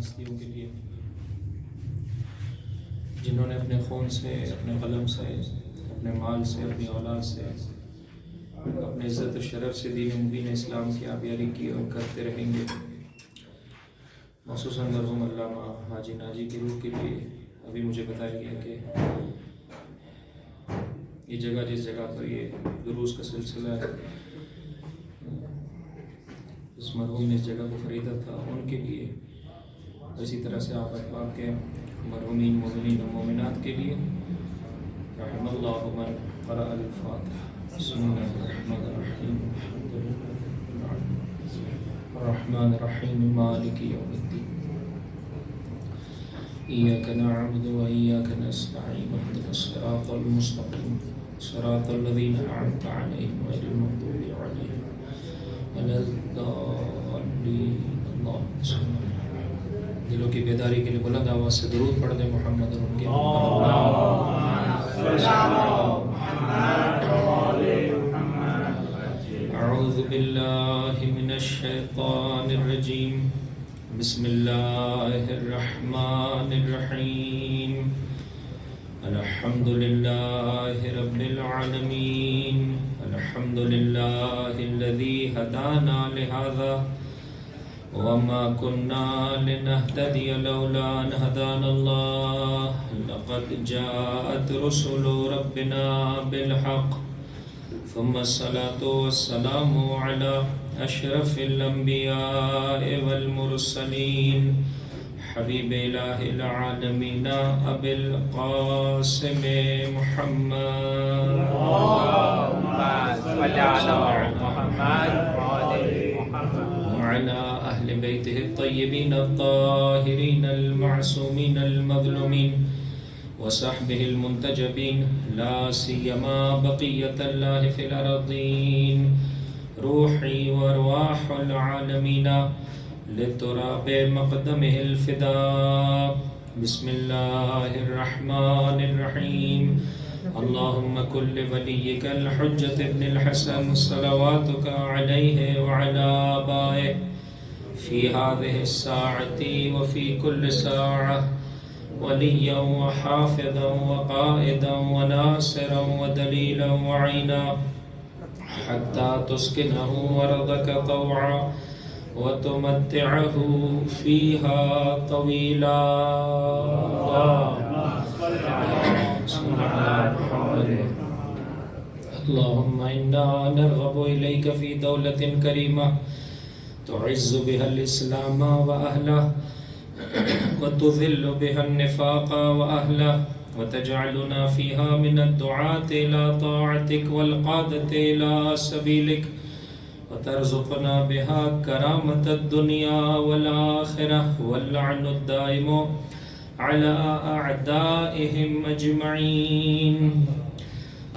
ہستیوں کے لیے جنہوں نے اپنے خون سے، اپنے قلم سے، اپنے مال سے، اپنی اولاد سے، اپنے عزت و شرف سے دین مبین اسلام کی آبیاری کی اور کرتے رہیں گے۔ خصوصاً مرحوم علامہ حاجی ناجی کی روح کے لیے ابھی مجھے بتایا گیا کہ یہ جگہ جس جگہ پر یہ دروس کا سلسلہ ہے، اس مرحوم نے اس جگہ کو خریدا تھا ان کے لیے، اسی طرح سے آپ احباب کے مرحومین مومنین و مومنات کے لیے رحم اللہ من قرأ الفاتحہ۔ بسم اللہ الرحمن الرحیم الرحمن الرحیم مالک یوم الدین ایاک نعبد و ایاک نستعین اهدنا الصراط المستقیم صراط الذین انعمت علیہم غیر المغضوب علیہم ولا الضالین۔ اللہم صل علی دلوں کی بیداری کے لیے بلند آواز سے درود پڑھ دیں محمد اور ان کے اعوذ باللہ من الشیطان الرجیم بسم اللہ الرحمن الرحیم الحمد للہ رب العالمین الحمد للہ الذی ہدانا لہذا وما كنا لنهتدي لولا أن هدانا الله لقد جاءت رسل ربنا بالحق ثم الصلاة والسلام على أشرف الأنبياء والمرسلين حبيب إله العالمين أبي القاسم محمد اللهم صل على محمد وعلى أهل بيته الطيبين الطاهرين المعصومين المظلومين وصحبه المنتجبين لا سيما بقية الله في الأرضين روحي وأرواح العالمين لتراب مقدمه الفداء بسم الله الرحمن الرحيم اللهم كن لوليك الحجة ابن الحسن صلواتك عليه وعلى آبائه في هذه الساعة وفي كل ساعة وليا وحافظا وقائدا وناصرا ودليلا وعينا حتى تسكنه أرضك طوعا وتمتعه فيها طويلا اللهم إنا نرغب إليك في دولة كريمة تعز بها الإسلام وأهله وتذل بها النفاق وأهله وتجعلنا فيها من الدعاة إلى طاعتك والقادة إلى سبيلك وترزقنا بها كرامة الدنيا والآخرة واللعن الدائم على أعدائهم أجمعين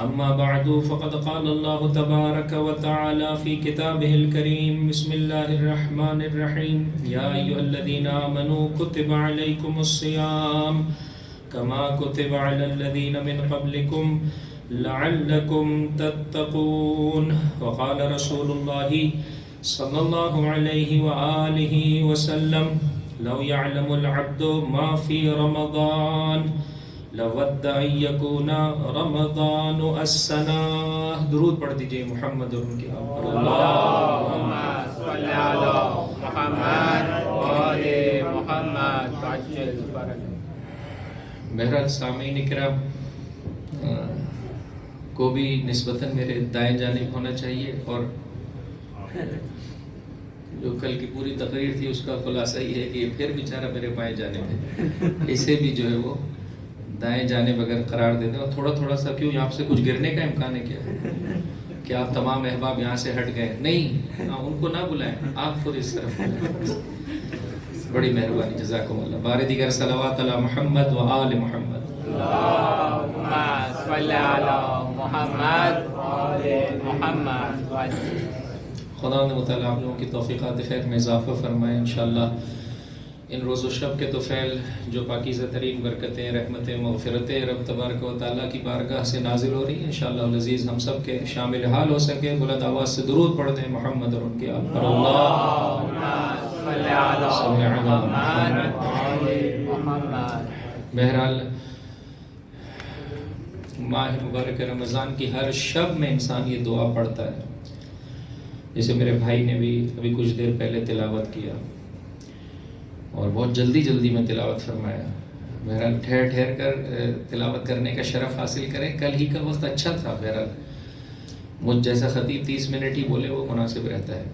أما بعد فقد قال الله تبارك وتعالى في كتابه الكريم بسم الله الرحمن الرحيم يا أيها الذين آمنوا كتب عليكم الصيام كما كتب على الذين من قبلكم لعلكم تتقون وقال رسول الله صلى الله عليه وآله وسلم لو يعلم العبد ما في رمضان لود ان يكون رمضان السنة درود پڑھ دیجئے محمد اور ان کے آل پر اللهم صل على محمد وآل محمد عجل فرج۔ بہرحال سامعین کرام کو بھی نسبتاً میرے دائیں جانب ہونا چاہیے، اور جو کل کی پوری تقریر تھی اس کا خلاصہ یہ ہے کہ یہ پھر بیچارہ میرے بائیں جانب ہے، اسے بھی جو ہے وہ دائیں جانب اگر قرار دے دیں، اور تھوڑا تھوڑا سا کیوں یہاں سے کچھ گرنے کا امکان ہے کیا آپ تمام احباب یہاں سے ہٹ گئے؟ نہیں، ان کو نہ بلائیں، آپ خود اس طرف بلائیں۔ بڑی مہربانی، جزاکم اللہ۔ بار دیگر صلوات علی محمد و آل محمد۔ اللهم صل على محمد وآل محمد۔ خدا نے متعالی آپ لوگوں کی توفیقات خیر میں اضافہ فرمائے انشاءاللہ۔ ان روز و شب کے طفیل جو پاکیزہ ترین برکتیں، رحمتیں، مغفرتیں رب تبارک و تعالیٰ کی بارگاہ سے نازل ہو رہی ہیں، انشاءاللہ العزیز ہم سب کے شامل حال ہو سکے۔ بلند آواز سے درود پڑھ دیں محمد اور ان کے آل پر۔ اللہ صل علی محمد وآل محمد. بہرحال ماہ مبارک رمضان کی ہر شب میں انسان یہ دعا پڑھتا ہے، جیسے میرے بھائی نے بھی ابھی کچھ دیر پہلے تلاوت کیا اور بہت جلدی میں تلاوت فرمایا. بہرحال ٹھہر کر تلاوت کرنے کا شرف حاصل کریں. کل ہی کا وقت اچھا تھا. بہرحال مجھ جیسا خطیب 30 منٹ ہی بولے وہ مناسب رہتا ہے.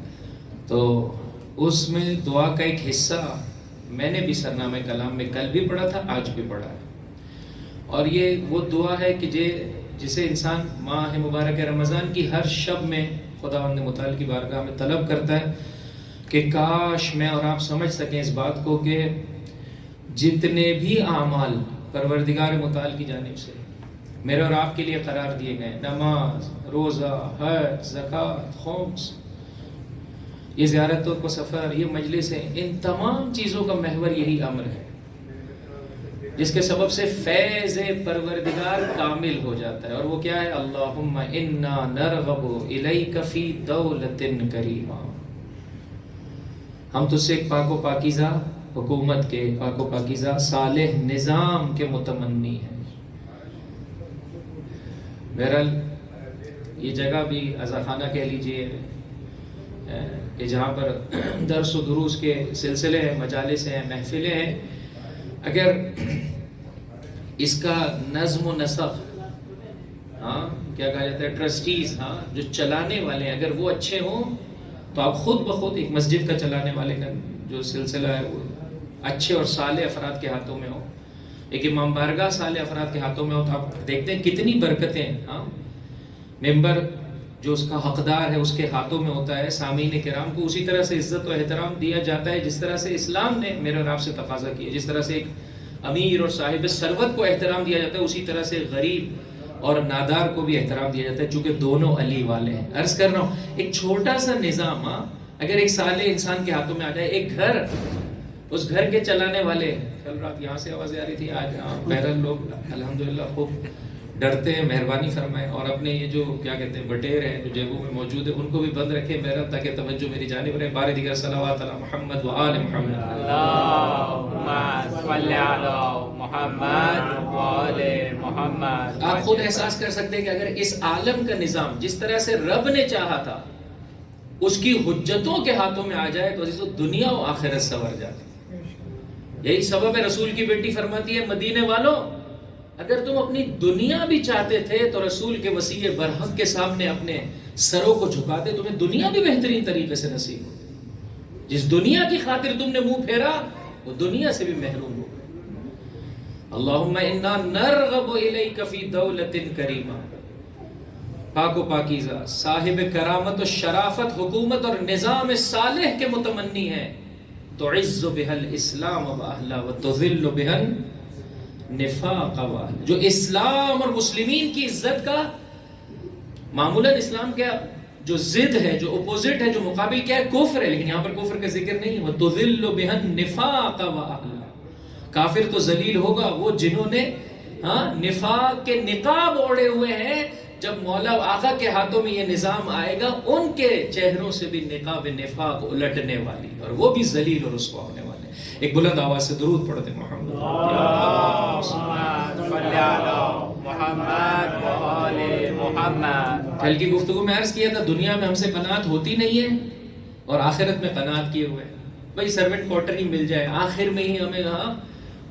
تو اس میں دعا کا ایک حصہ میں نے بھی سرنامہ کلام میں کل بھی پڑھا تھا، آج بھی پڑھا ہے. اور یہ وہ دعا ہے کہ جسے انسان ماہ مبارک رمضان کی ہر شب میں خداوند متعال کی بارگاہ میں طلب کرتا ہے کہ کاش میں اور آپ سمجھ سکیں اس بات کو کہ جتنے بھی اعمال پروردگار متعال کی جانب سے میرے اور آپ کے لیے قرار دیے گئے، نماز، روزہ، حج، زکوٰۃ، خمس، یہ زیارتوں کو سفر، یہ مجلسیں، ان تمام چیزوں کا محور یہی امر ہے جس کے سبب سے فیض پروردگار کامل ہو جاتا ہے. اور وہ کیا ہے؟ اللہم انا نرغب الیک فی دولت کریمہ. ہم تجھ سے ایک پاک و پاکیزہ حکومت کے، پاک و پاکیزہ صالح نظام کے متمنی ہیں. بہرحال یہ جگہ بھی عزاخانہ کہہ لیجئے کہ جہاں پر درس و دروس کے سلسلے ہیں، مجالس ہیں، محفلیں ہیں. اگر اس کا نظم و نسق، کیا کہا جاتا ہے، ٹرسٹیز، جو چلانے والے ہیں، اگر وہ اچھے ہوں تو آپ خود بخود ایک مسجد کا چلانے والے کا جو سلسلہ ہے وہ اچھے اور صالح افراد کے ہاتھوں میں ہو، ایک امام بارگاہ صالح افراد کے ہاتھوں میں ہو، تو آپ دیکھتے ہیں کتنی برکتیں. ممبر جو اس کا حقدار ہے اس کے ہاتھوں میں ہوتا ہے، سامعین کرام کو اسی طرح سے عزت و احترام دیا جاتا ہے جس طرح سے اسلام نے میرے اور آپ سے تقاضا کیا. جس طرح سے ایک امیر اور صاحب ثروت کو احترام دیا جاتا ہے، اسی طرح سے غریب اور نادار کو بھی احترام دیا جاتا ہے، چونکہ دونوں علی والے ہیں. عرض کر رہا ہوں ایک چھوٹا سا نظام اگر ایک صالح انسان کے ہاتھوں میں آ جائے، ایک گھر، اس گھر کے چلانے والے، کل رات یہاں سے آوازیں آ رہی تھی، آج بہرحال لوگ الحمدللہ خوب ڈرتے ہیں، مہربانی فرمائیں، اور اپنے یہ جو کیا کہتے ہیں بٹیر ہیں جو جیبوں میں موجود ہے ان کو بھی بند رکھیں بہرحال، تاکہ توجہ میری جانب رہے. بار دیگر صلوات علی محمد و آل محمد. اللہم صل علی محمد و آل محمد. آپ خود احساس کر سکتے ہیں کہ اگر اس عالم کا نظام جس طرح سے رب نے چاہا تھا اس کی حجتوں کے ہاتھوں میں آ جائے تو عزیزو دنیا و آخرت سنور جاتی. یہی سبب ہے رسول کی بیٹی فرماتی ہے مدینے والوں اگر تم اپنی دنیا بھی چاہتے تھے تو رسول کے وصی برحق کے سامنے اپنے سروں کو جھکاتے، تمہیں دنیا بھی بہترین طریقے سے نصیب ہو. جس دنیا کی خاطر تم نے منہ پھیرا وہ دنیا سے بھی محروم ہو. اللہم انا نرغب الیک فی دولت کریمہ. پاک و پاکیزہ، صاحب کرامت و شرافت، حکومت اور نظام صالح کے متمنی ہیں. تعز بها الاسلام واہلہ وتذل بها نفاق واہلہ. جو اسلام اور مسلمین کی عزت کا، معمولاً اسلام کا جو ضد ہے، جو اپوزٹ ہے، جو مقابل کیا ہے، کفر ہے، لیکن یہاں پر کفر کا ذکر نہیں ہے. وتذل بها النفاق واہلہ. کافر تو ذلیل ہوگا وہ جنہوں نے نفاق کے نقاب اوڑے ہوئے ہیں. جب مولا آقا کے ہاتھوں میں یہ نظام آئے گا ان کے چہروں سے بھی نقاب نفاق الٹنے والی اور وہ بھی ذلیل اور رسوا ہونے والے. ایک بلند آواز سے درود پڑھتے ہیں محمد. کل کی گفتگو میں عرض کیا تھا دنیا میں ہم سے قناعت ہوتی نہیں ہے اور آخرت میں قناعت کیے ہوئے ہیں. بھائی سروینٹ کوارٹر ہی مل جائے آخر میں ہی ہمیں،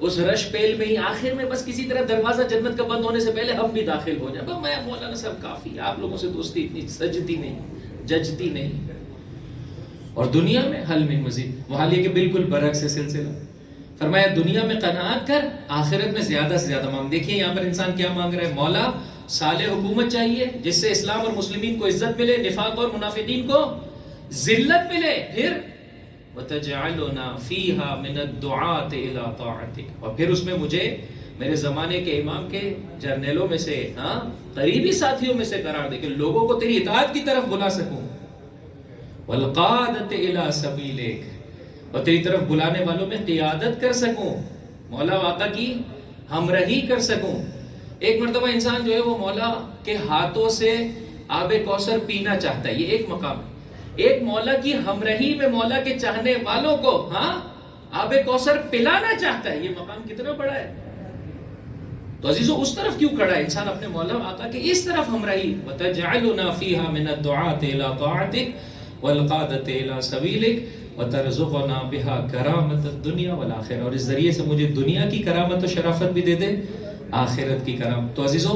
اس رش پیل میں ہی آخر میں بس کسی طرح دروازہ جنت کا بند ہونے سے پہلے ہم بھی داخل ہو جائیں. میں مولانا صاحب کافی، آپ لوگوں سے دوستی اتنی سجتی نہیں، ججتی نہیں. اور دنیا میں حل من مزید، وہ حالیہ کے بالکل برعکس ہے سلسلہ. فرمایا دنیا میں قناعت کر، آخرت میں زیادہ سے زیادہ مانگ. دیکھیے یہاں پر انسان کیا مانگ رہا ہے، مولا صالح حکومت چاہیے جس سے اسلام اور مسلمین کو عزت ملے، نفاق اور منافقین کو ذلت ملے. پھر وَتَجْعَلُنَا فِيهَا مِنَ الدُّعَاةِ إِلَىٰ طَاعَتِكَ، اور پھر اس میں مجھے میرے زمانے کے امام کے جرنیلوں میں سے، قریبی ساتھیوں میں سے قرار دے کہ لوگوں کو تیری اطاعت کی طرف بلا سکوں. وَالْقَادَةِ إِلَىٰ سَبِيلِكَ، اور تیری طرف بلانے والوں میں قیادت کر سکوں، مولا آقا کی ہمراہی کر سکوں. ایک مرتبہ انسان جو ہے وہ مولا کے ہاتھوں سے آب کوثر پینا چاہتا ہے، یہ ایک مقام ہے. ایک مولا کی ہمراہی میں مولا کے چاہنے والوں کو آب کوثر پلانا چاہتا ہے. یہ مقام کتنا بڑا ہے. تو عزیزو اس طرف کیوں کھڑا ہے انسان اپنے مولا آقا کے اس طرف ہمراہی. وَتَجْعَلُنَا فِيهَا مِنَ الدُّعَاةِ إِلَىٰ طَاعَتِكَ وَالْقَادَةِ إِلَىٰ سَبِيلِكَ وَتَرْزُقُنَا بِهَا كَرَامَةَ الدُّنْيَا وَالْآخِرَةِ. اور اس ذریعے سے مجھے دنیا کی کرامت و شرافت بھی دے دے, آخرت کی کرامت. تو عزیزو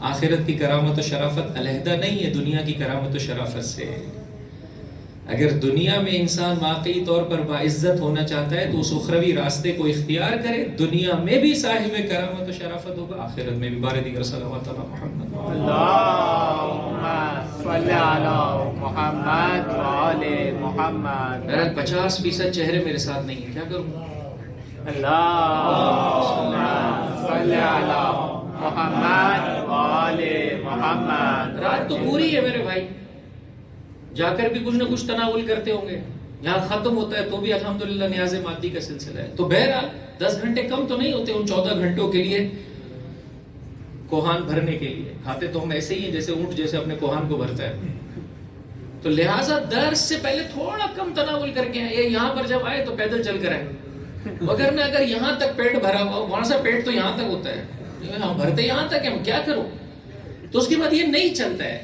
آخرت کی کرامت و شرافت علیحدہ نہیں ہے دنیا کی کرامت و شرافت سے. اگر دنیا میں انسان واقعی طور پر باعزت ہونا چاہتا ہے تو اس اخروی راستے کو اختیار کرے. دنیا میں بھی صاحب کرامت و شرافت ہوگا, آخرت میں بھی. بار دیگر صلوات علی محمد. اللہم صلی علی محمد وآل محمد. بہرحال 50% چہرے میرے ساتھ نہیں ہیں, کیا کروں؟ اللہم صلی علی محمد وآل محمد. رات تو پوری ہے میرے بھائی, جا کر بھی کچھ نہ کچھ تناول کرتے ہوں گے. یہاں ختم ہوتا ہے تو بھی الحمدللہ نیاز مادی کا سلسلہ ہے. تو بہرحال 10 گھنٹے کم تو نہیں ہوتے ان 14 گھنٹوں کے لیے کوہان بھرنے کے لیے. کھاتے تو ہم ایسے ہی ہیں جیسے اونٹ جیسے اپنے کوہان کو بھرتا ہے. تو لہٰذا درس سے پہلے تھوڑا کم تناول کر کے آئے. یہاں پر جب آئے تو پیدل چل کر آئے, وگرنہ اگر یہاں تک پیٹ بھرا ہوا ہو, وہاں سے پیٹ تو یہاں تک ہوتا ہے, بھرتے یہاں تک ہے, ہم کیا کروں؟ تو اس کے بعد یہ نہیں چلتا ہے,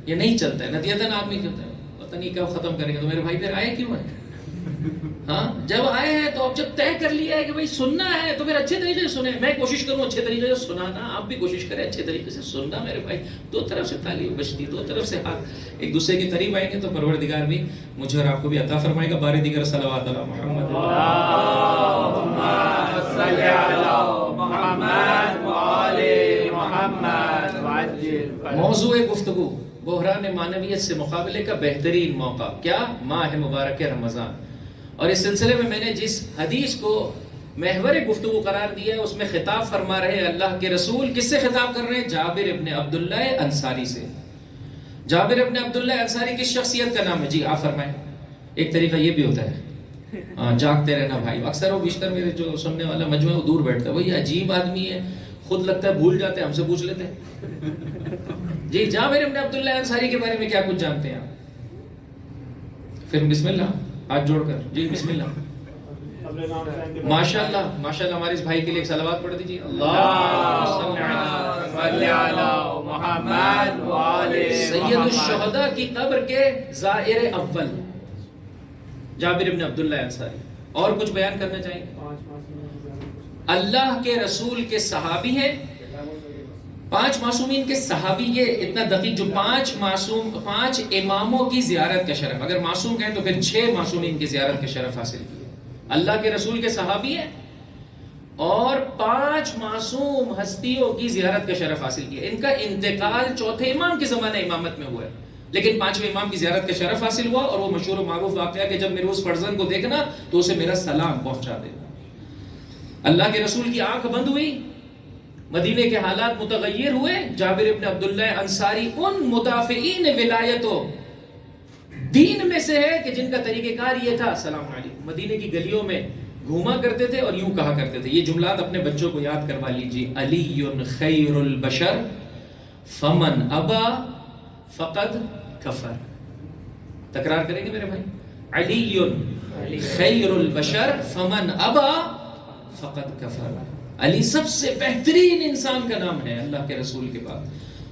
یہ نہیں چلتا ہے. نتیجتاً آدمی کہتا ہے پتہ نہیں کب ختم کریں گے. تو میرے بھائی پھر آئے کیوں ہیں؟ جب آئے ہیں تو اب جب طے کر لیا ہے کہ بھائی سننا ہے تو پھر اچھے طریقے سے سنیں. میں کوشش کروں اچھے طریقے سے سنانا, آپ بھی کوشش کریں اچھے طریقے سے سننا. میرے بھائی دو طرف سے تالی بجتی, دو طرف سے ہاتھ ایک دوسرے کے قریب آئیں گے تو پروردگار بھی مجھے اور آپ کو بھی عطا فرمائے گا. بار دیگر صلوات علی محمد. اللہم صلی علی محمد وآل محمد وعجل. موضوع گفتگو بحران معنویت سے مقابلے کا بہترین موقع. کیا؟ ماہ مبارک رمضان. اور اس سلسلے میں نے جس حدیث کو محور گفتگو قرار دیا ہے اس میں خطاب فرما رہے ہیں اللہ کے رسول. کس سے خطاب کر رہے ہیں؟ جابر ابن عبداللہ انصاری سے. جابر ابن عبداللہ انصاری کس شخصیت کا نام ہے؟ جی آپ فرمائیں. ایک طریقہ یہ بھی ہوتا ہے جاگتے رہنا بھائی. اکثر و بیشتر میرے جو سننے والا مجموعہ وہ دور بیٹھتا ہے, وہی عجیب آدمی ہے, خود لگتا ہے بھول جاتے ہیں, ہم سے پوچھ لیتے ہیں. جی جابر ابن عبداللہ انصاری کے بارے میں کیا کچھ جانتے ہیں آپ؟ پھر بسم اللہ ہاتھ جوڑ کر. جی بسم اللہ. ماشاءاللہ ماشاءاللہ. ہمارے اس بھائی کے لیے ایک صلوات پڑھ دیجیے. اللہم صلی علی محمد وآل سید الشہداء کی قبر کے زائر اول جابر ابن عبداللہ انصاری. اور کچھ بیان کرنا چاہیے؟ اللہ کے رسول کے صحابی ہیں, 5 معصومین کے صحابی. یہ اتنا دقیق, جو 5 اماموں کی زیارت کا شرف, اگر معصوم کہیں تو پھر 6 معصومین کی زیارت کا شرف حاصل کیا. اللہ کے رسول کے صحابی ہیں اور 5 معصوم ہستیوں کی زیارت کا شرف حاصل کیا. ان کا انتقال چوتھے امام کے زمانہ امامت میں ہوا ہے, لیکن 5ویں امام کی زیارت کا شرف حاصل ہوا. اور وہ مشہور و معروف واقعہ کہ جب میرے اس فرزند کو دیکھنا تو اسے میرا سلام پہنچا دینا. اللہ کے رسول کی آنکھ بند ہوئی, مدینے کے حالات متغیر ہوئے. جابر ابن عبداللہ انصاری ان مدافعین ولایت و دین میں سے ہے کہ جن کا طریقہ کار یہ تھا السلام علیکم. مدینے کی گلیوں میں گھوما کرتے تھے اور یوں کہا کرتے تھے. یہ جملات اپنے بچوں کو یاد کروا لیجیے. علی خیر البشر فمن ابا فقد کفر. تکرار کریں گے میرے بھائی. علی خیر البشر فمن ابا فقد کفر. علی سب سے بہترین انسان کا نام ہے اللہ کے رسول کے بعد.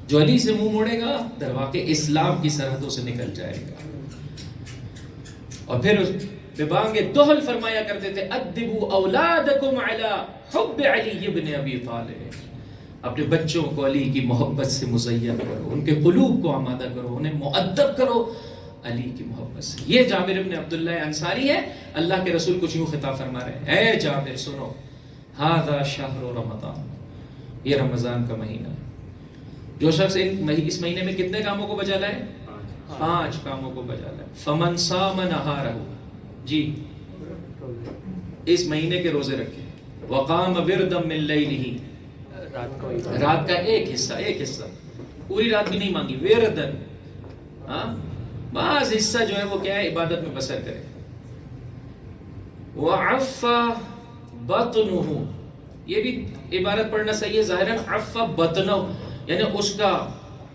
جو علی سے منہ موڑے گا در واقع اسلام کی سرحدوں سے نکل جائے گا. اور پھر ببانگ دہل فرمایا کرتے تھے ادبوا اولادکم علی حب علی ابن ابی طالب. اپنے بچوں کو علی کی محبت سے مزین کرو, ان کے قلوب کو آمادہ کرو, انہیں مؤدب کرو علی کی محبت سے. یہ جابر ابن عبداللہ انصاری ہے. اللہ کے رسول کچھ یوں خطاب فرما رہے ہیں, اے جابر سنو, ھذا شہر رمضان, یہ رمضان کا مہینہ ہے. جو شخص اس مہینے میں کتنے کاموں کو بجا لائے؟ 5 کاموں کو بجا لائے. فمن صام نہارہ, جی اس مہینے کے روزے رکھے. وقام وردا من لیلہ, رات کا ایک حصہ, پوری رات بھی نہیں مانگی, وردن, بعض حصہ جو ہے وہ کیا ہے عبادت میں بسر کرے. وعف بطنہ, یہ بھی عبارت پڑھنا صحیح ہے ظاہراً. عف بطنہ یعنی اس کا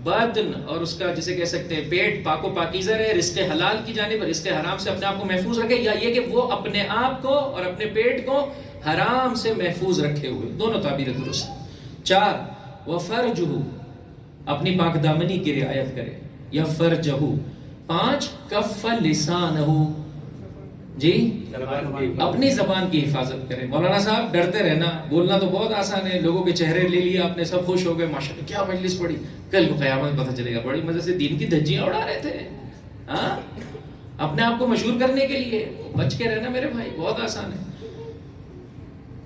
بدن اور اس کا جسے کہہ سکتے ہیں پیٹ پاک و پاکیزہ رہے، رزق حلال کی جانب، رزق حرام سے اپنے آپ کو محفوظ رکھے، یا یہ کہ وہ اپنے آپ کو اور اپنے پیٹ کو حرام سے محفوظ رکھے ہوئے، دونوں تعبیر درست۔ 4 وفرجہ، اپنی پاک دامنی کی رعایت کرے، یا فرجہ۔ 5 کف لسانہ، جی اپنی زبان کی حفاظت کرے۔ مولانا صاحب ڈرتے رہنا، بولنا تو بہت آسان ہے، لوگوں کے چہرے لے لیے آپ نے، سب خوش ہو گئے، ماشاءاللہ کیا مجلس پڑی، کل کو قیامت پتہ چلے گا بڑی مزے سے دین کی دھجیاں اڑا رہے تھے، ہاں اپنے آپ کو مشہور کرنے کے لیے۔ بچ کے رہنا میرے بھائی، بہت آسان ہے،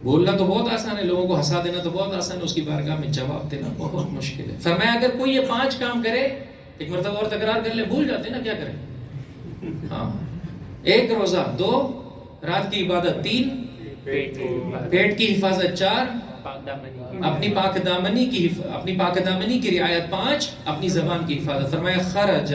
بولنا تو بہت آسان ہے، لوگوں کو ہنسا دینا تو بہت آسان ہے، اس کی بارگاہ میں جواب دینا بہت مشکل ہے۔ فرمایا اگر کوئی یہ 5 کام کرے، ایک مرتبہ اور تکرار کر لے، بھول جاتے ہیں نا کیا کریں، ہاں 1 روزہ، 2 رات کی عبادت، 3 پیٹ کی حفاظت، 4 اپنی پاک دامنی کی رعایت، 5 اپنی زبان کی حفاظت۔ فرمایا خرج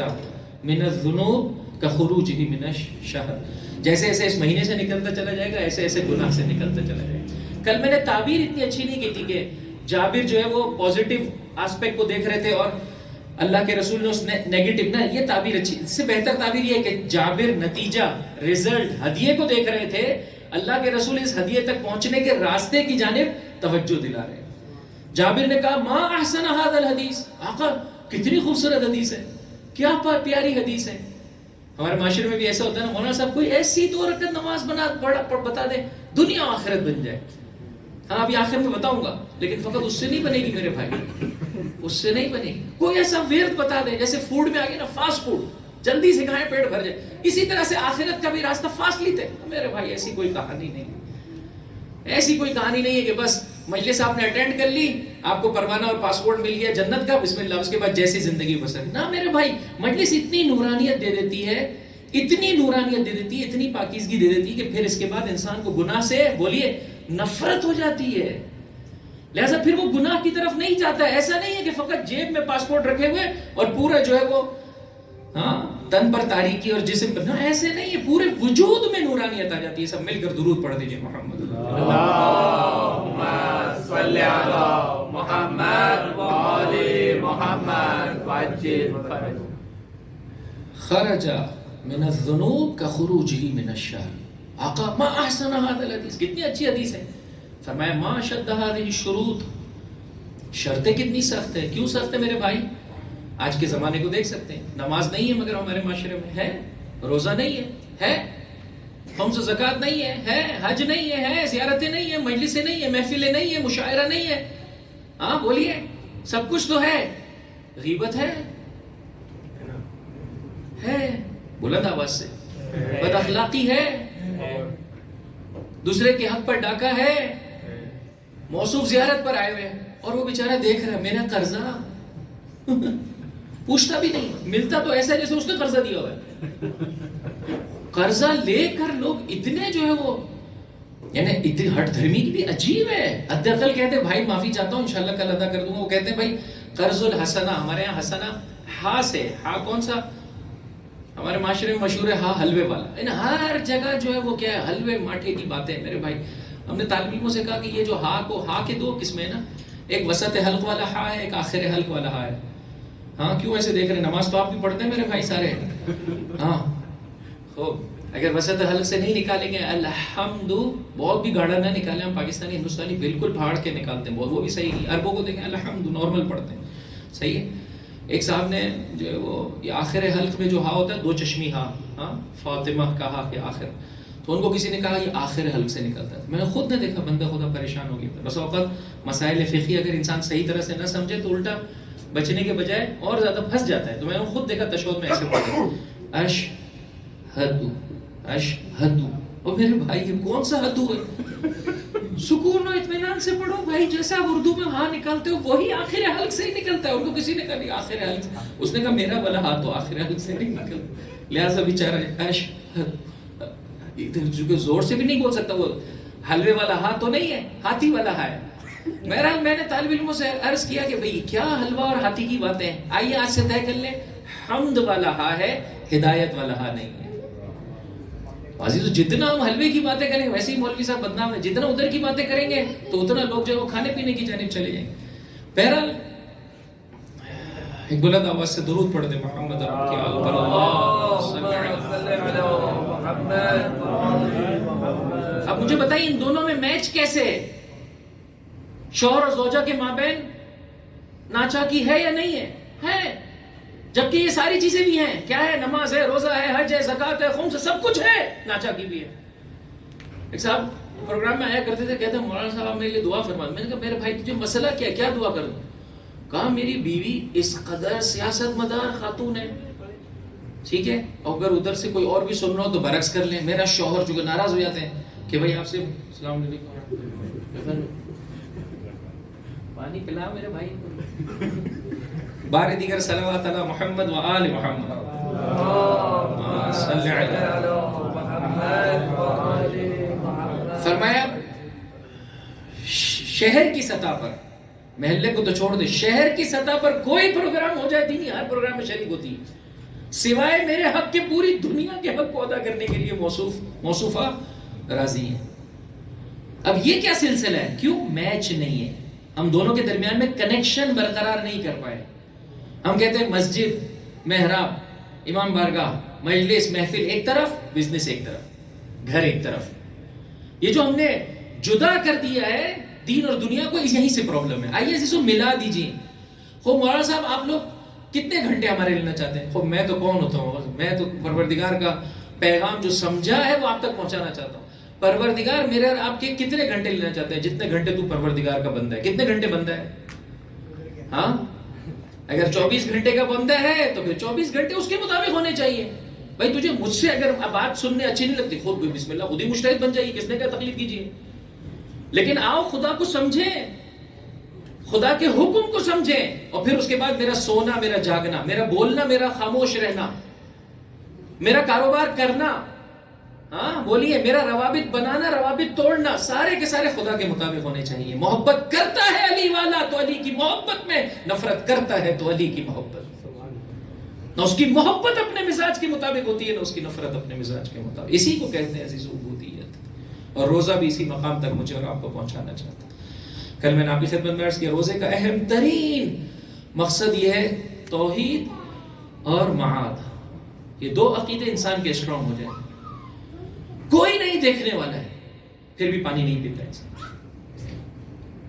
من الذنوب کخروجہ من الشہر، جیسے ایسے اس مہینے سے نکلتا چلا جائے گا، ایسے ایسے گناہ سے نکلتا چلا جائے گا۔ کل میں نے تعبیر اتنی اچھی نہیں کی تھی کہ جابر جو ہے وہ پازیٹیو آسپیکٹ کو دیکھ رہے تھے اور اللہ کے رسول نے اس نے نیگیٹو، نہ یہ تعبیر اچھی، اس سے بہتر تعبیر یہ ہے کہ جابر نتیجہ، رزلٹ، ہدیے کو دیکھ رہے تھے، اللہ کے رسول اس ہدیے تک پہنچنے کے راستے کی جانب توجہ دلا رہے ہیں۔ جابر نے کہا ما احسن هذا الحدیث، آقا کتنی خوبصورت حدیث ہے، کیا پیاری حدیث ہے۔ ہمارے معاشرے میں بھی ایسا ہوتا ہے نا، مولانا صاحب کوئی ایسی 2 رکعت نماز بتا دے دنیا و آخرت بن جائے۔ ہاں ابھی آخر میں بتاؤں گا، لیکن فقط اس سے نہیں بنے گی میرے بھائی، اس سے نہیں بنے گی۔ کوئی ایسا ورد بتا دے، جیسے فوڈ میں آگے نا فاسٹ فوڈ، جلدی سے کھائیں پیٹ بھر جائے، اسی طرح سے آخرت کا بھی راستہ فاسٹلی تھے میرے بھائی۔ ایسی کوئی کہانی نہیں، ایسی کوئی کہانی نہیں ہے کہ بس مجلس آپ نے اٹینڈ کر لی، آپ کو پروانہ اور پاسپورٹ مل گیا جنت کا، بسم اللہ، اس کے بعد جیسی زندگی بسر۔ نہ میرے بھائی، مجلس اتنی نورانیت دے دیتی ہے، اتنی نورانیت دے دیتی ہے، اتنی پاکیزگی دے دیتی ہے کہ پھر اس کے بعد انسان کو گناہ سے بولیے نفرت ہو جاتی ہے، لہذا پھر وہ گناہ کی طرف نہیں جاتا ہے۔ ایسا نہیں ہے کہ فقط جیب میں پاسپورٹ رکھے ہوئے اور پورا جو ہے وہ ہاں تن پر تاریکی اور جسم پر، نہ ایسے نہیں ہے، پورے وجود میں نورانیت آ جاتی ہے۔ سب مل کر درود پڑھ دیجئے محمد اللہم صلی علی محمد و آل محمد وعجل فرج۔ خرج من الذنوب کخروجہ من الشہر، آقا ما احسن هذا الحدیث، کتنی اچھی حدیث ہے۔ فرمایا ما شد هذه الشروط، شرطیں کتنی سخت ہے۔ کیوں سخت ہے میرے بھائی؟ آج کے زمانے کو دیکھ سکتے ہیں، نماز نہیں ہے مگر ہمارے معاشرے میں ہے، روزہ نہیں ہے، خمس و زکوٰۃ نہیں ہے، حج نہیں ہے، زیارتیں نہیں ہیں، مجلسیں نہیں ہیں، محفلیں نہیں ہیں، مشاعرہ نہیں ہے، ہاں بولیے سب کچھ تو ہے، غیبت ہے بلند آواز سے، بد اخلاقی ہے، دوسرے کے حق پر ڈاکہ ہے، موصوف زیارت پر آئے ہوئے اور وہ بیچارہ دیکھ رہا ہے میرا قرضہ، پوچھتا بھی نہیں، ملتا تو ایسا جیسے اس نے قرضہ دیا ہوا ہے۔ قرضہ لے کر لوگ اتنے جو ہے وہ یعنی اتنی ہٹ دھرمی کی بھی عجیب ہے۔ حد اقل کہتے ہیں بھائی معافی چاہتا ہوں انشاءاللہ کل ادا کر دوں گا، وہ کہتے ہیں بھائی قرض الحسنہ، ہمارے یہاں حسنہ ہا سے، ہا کون سا ہمارے معاشرے میں مشہور ہے، ہا حلوے والا، ہر جگہ جو ہے وہ کیا ہے حلوے ماٹھے کی باتیں۔ میرے بھائی ہم نے طالب علموں سے کہا کہ یہ جو ہا کو، ہا کے 2 قسمیں ہیں نا، ایک وسط حلق والا ہا ہے، ایک آخر حلق والا ہا ہے۔ ہاں کیوں ایسے دیکھ رہے ہیں؟ نماز تو آپ بھی پڑھتے ہیں میرے بھائی سارے، ہاں خوب۔ اگر وسط حلق سے نہیں نکالیں گے الحمد، بہت بھی گاڑا نہ نکالیں، ہم پاکستانی ہندوستانی بالکل پھاڑ کے نکالتے ہیں، وہ بھی صحیح نہیں۔ عربوں کو دیکھیں الحمد نارمل پڑھتے ہیں، صحیح ہے۔ ایک صاحب نے جو ہے وہ یہ آخر حلق میں جو ہا ہوتا ہے 2 چشمی ہا، ہاں فاطمہ کا ہا کے آخر، تو ان کو کسی نے کہا یہ آخر حلق سے نکلتا ہے۔ میں نے خود نے دیکھا، بندہ خدا پریشان ہو گیا تھا۔ بس اوقات مسائل فقہی اگر انسان صحیح طرح سے نہ سمجھے تو الٹا بچنے کے بجائے اور زیادہ پھنس جاتا ہے۔ تو میں نے خود دیکھا تشہد میں ایسے پڑھا اشہد اشہد، اور میرے بھائی یہ کون سا حدو ہے؟ سکون و اطمینان سے پڑھو بھائی، جیسا آپ اردو میں ہاں نکالتے ہو وہی آخر حلق سے ہی نکلتا ہے۔ ان کو کسی نے کہا نہیں آخر حلق سے، اس نے کہا میرا والا ہاتھ تو آخر حلق سے نہیں نکلتا، لہٰذا بیچارہ اشہد، چونکہ زور سے بھی نہیں بول سکتا، وہ حلوے والا ہاتھ تو نہیں ہے، ہاتھی والا ہے۔ بہرحال میں نے طالب علموں سے عرض کیا کہ بھئی کیا حلوہ اور ہاتھی کی باتیں ہیں، آئیے آج سے طے کر لیں حمد والا ہا ہے، ہدایت والا ہا نہیں ہے۔ عزیزو جتنا ہم حلوے کی باتیں کریں ویسے ہی مولوی صاحب بدنام ہے، جتنا ادھر کی باتیں کریں گے تو اتنا لوگ جو ہے وہ کھانے پینے کی جانب چلے جائیں گے۔ بہرحال ایک بلند آواز سے درود پڑھ دیں محمد اور آپ کے آل پر اللہ صلی علی محمد. اب مجھے بتائیے ان دونوں میں میچ کیسے ہے؟ شوہر اور زوجہ کے مابین ناچاکی ہے یا نہیں ہے؟ ہے. جبکہ یہ ساری چیزیں بھی ہیں. کیا ہے؟ نماز ہے، روزہ ہے، حج ہے، زکوٰۃ ہے، خمس ہے، سب کچھ ہے. ناچاکی بھی ہے. ایک صاحب پروگرام میں آیا کرتے تھے، کہتے ہیں مولانا صاحب آپ میرے لیے دعا فرمائیں. میں نے کہا میرے بھائی تجھے مسئلہ کیا ہے؟ کیا دعا کر دوں؟ کہا میری بیوی اس قدر سیاست مدار خاتون ہے، ٹھیک ہے، اگر ادھر سے کوئی اور بھی سن رہا ہو تو برعکس کر لیں. میرا شوہر جو ناراض ہو جاتے ہیں کہ بھائی آپ سے السلام علیکم، پانی پلا میرے بھائی. بار دیگر صلوات علی محمد و آل محمد صلی علی. فرمایا شہر کی سطح پر، محلے کو تو چھوڑ دے، شہر کی سطح پر کوئی پروگرام ہو جائے دینی، ہر پروگرام میں شریک ہوتی ہے سوائے میرے حق کے. پوری دنیا کے حق کو ادا کرنے کے لیے موصوفہ راضی ہیں. اب یہ کیا سلسلہ ہے؟ کیوں؟ میچ نہیں ہے. ہم دونوں کے درمیان میں کنیکشن برقرار نہیں کر پائے. ہم کہتے ہیں مسجد، محراب، امام بارگاہ، مجلس، محفل ایک طرف، بزنس ایک طرف، گھر ایک طرف. یہ جو ہم نے جدا کر دیا ہے دین اور دنیا کو، یہیں سے پرابلم ہے. آئیے اس کو ملا دیجیے. خوب مولانا صاحب آپ لوگ کتنے گھنٹے ہمارے لینا چاہتے ہیں؟ خوب میں تو کون ہوتا ہوں؟ میں تو پروردگار کا پیغام جو سمجھا ہے وہ آپ تک پہنچانا چاہتا ہوں. پروردگار میرے اور آپ کے کتنے گھنٹے لینا چاہتے ہیں؟ جتنے گھنٹے تو پروردگار کا بندہ ہے. کتنے گھنٹے بندہ ہے؟ ہاں، اگر 24 گھنٹے کا بندہ ہے تو پھر 24 گھنٹے اس کے مطابق ہونے چاہیے. بھائی تجھے مجھ سے اگر بات سننے اچھی نہیں لگتی، خود بسم اللہ خود ہی مجتہد بن جائیے، کس نے کیا تقلید کیجیے. لیکن آؤ خدا کو سمجھیں، خدا کے حکم کو سمجھیں، اور پھر اس کے بعد میرا سونا، میرا جاگنا، میرا بولنا، میرا خاموش رہنا، میرا کاروبار کرنا، ہاں بولیے، میرا روابط بنانا، روابط توڑنا، سارے کے سارے خدا کے مطابق ہونے چاہیے. محبت کرتا ہے علی والا تو علی کی محبت میں، نفرت کرتا ہے تو علی کی محبت. نہ اس کی محبت اپنے مزاج کے مطابق ہوتی ہے، نہ اس کی نفرت اپنے مزاج کے مطابق. اسی کو کہتے ہیں عزیز عبودیت. اور روزہ بھی اسی مقام تک مجھے اور آپ کو پہنچانا چاہتا ہے. کل میں نے آپ کی خدمت میں عرض کیا، روزے کا اہم ترین مقصد یہ ہے توحید اور معاد. یہ دو عقیدے انسان کے اسٹرانگ ہو جائیں. کوئی نہیں دیکھنے والا ہے پھر بھی پانی نہیں پیتا انسان.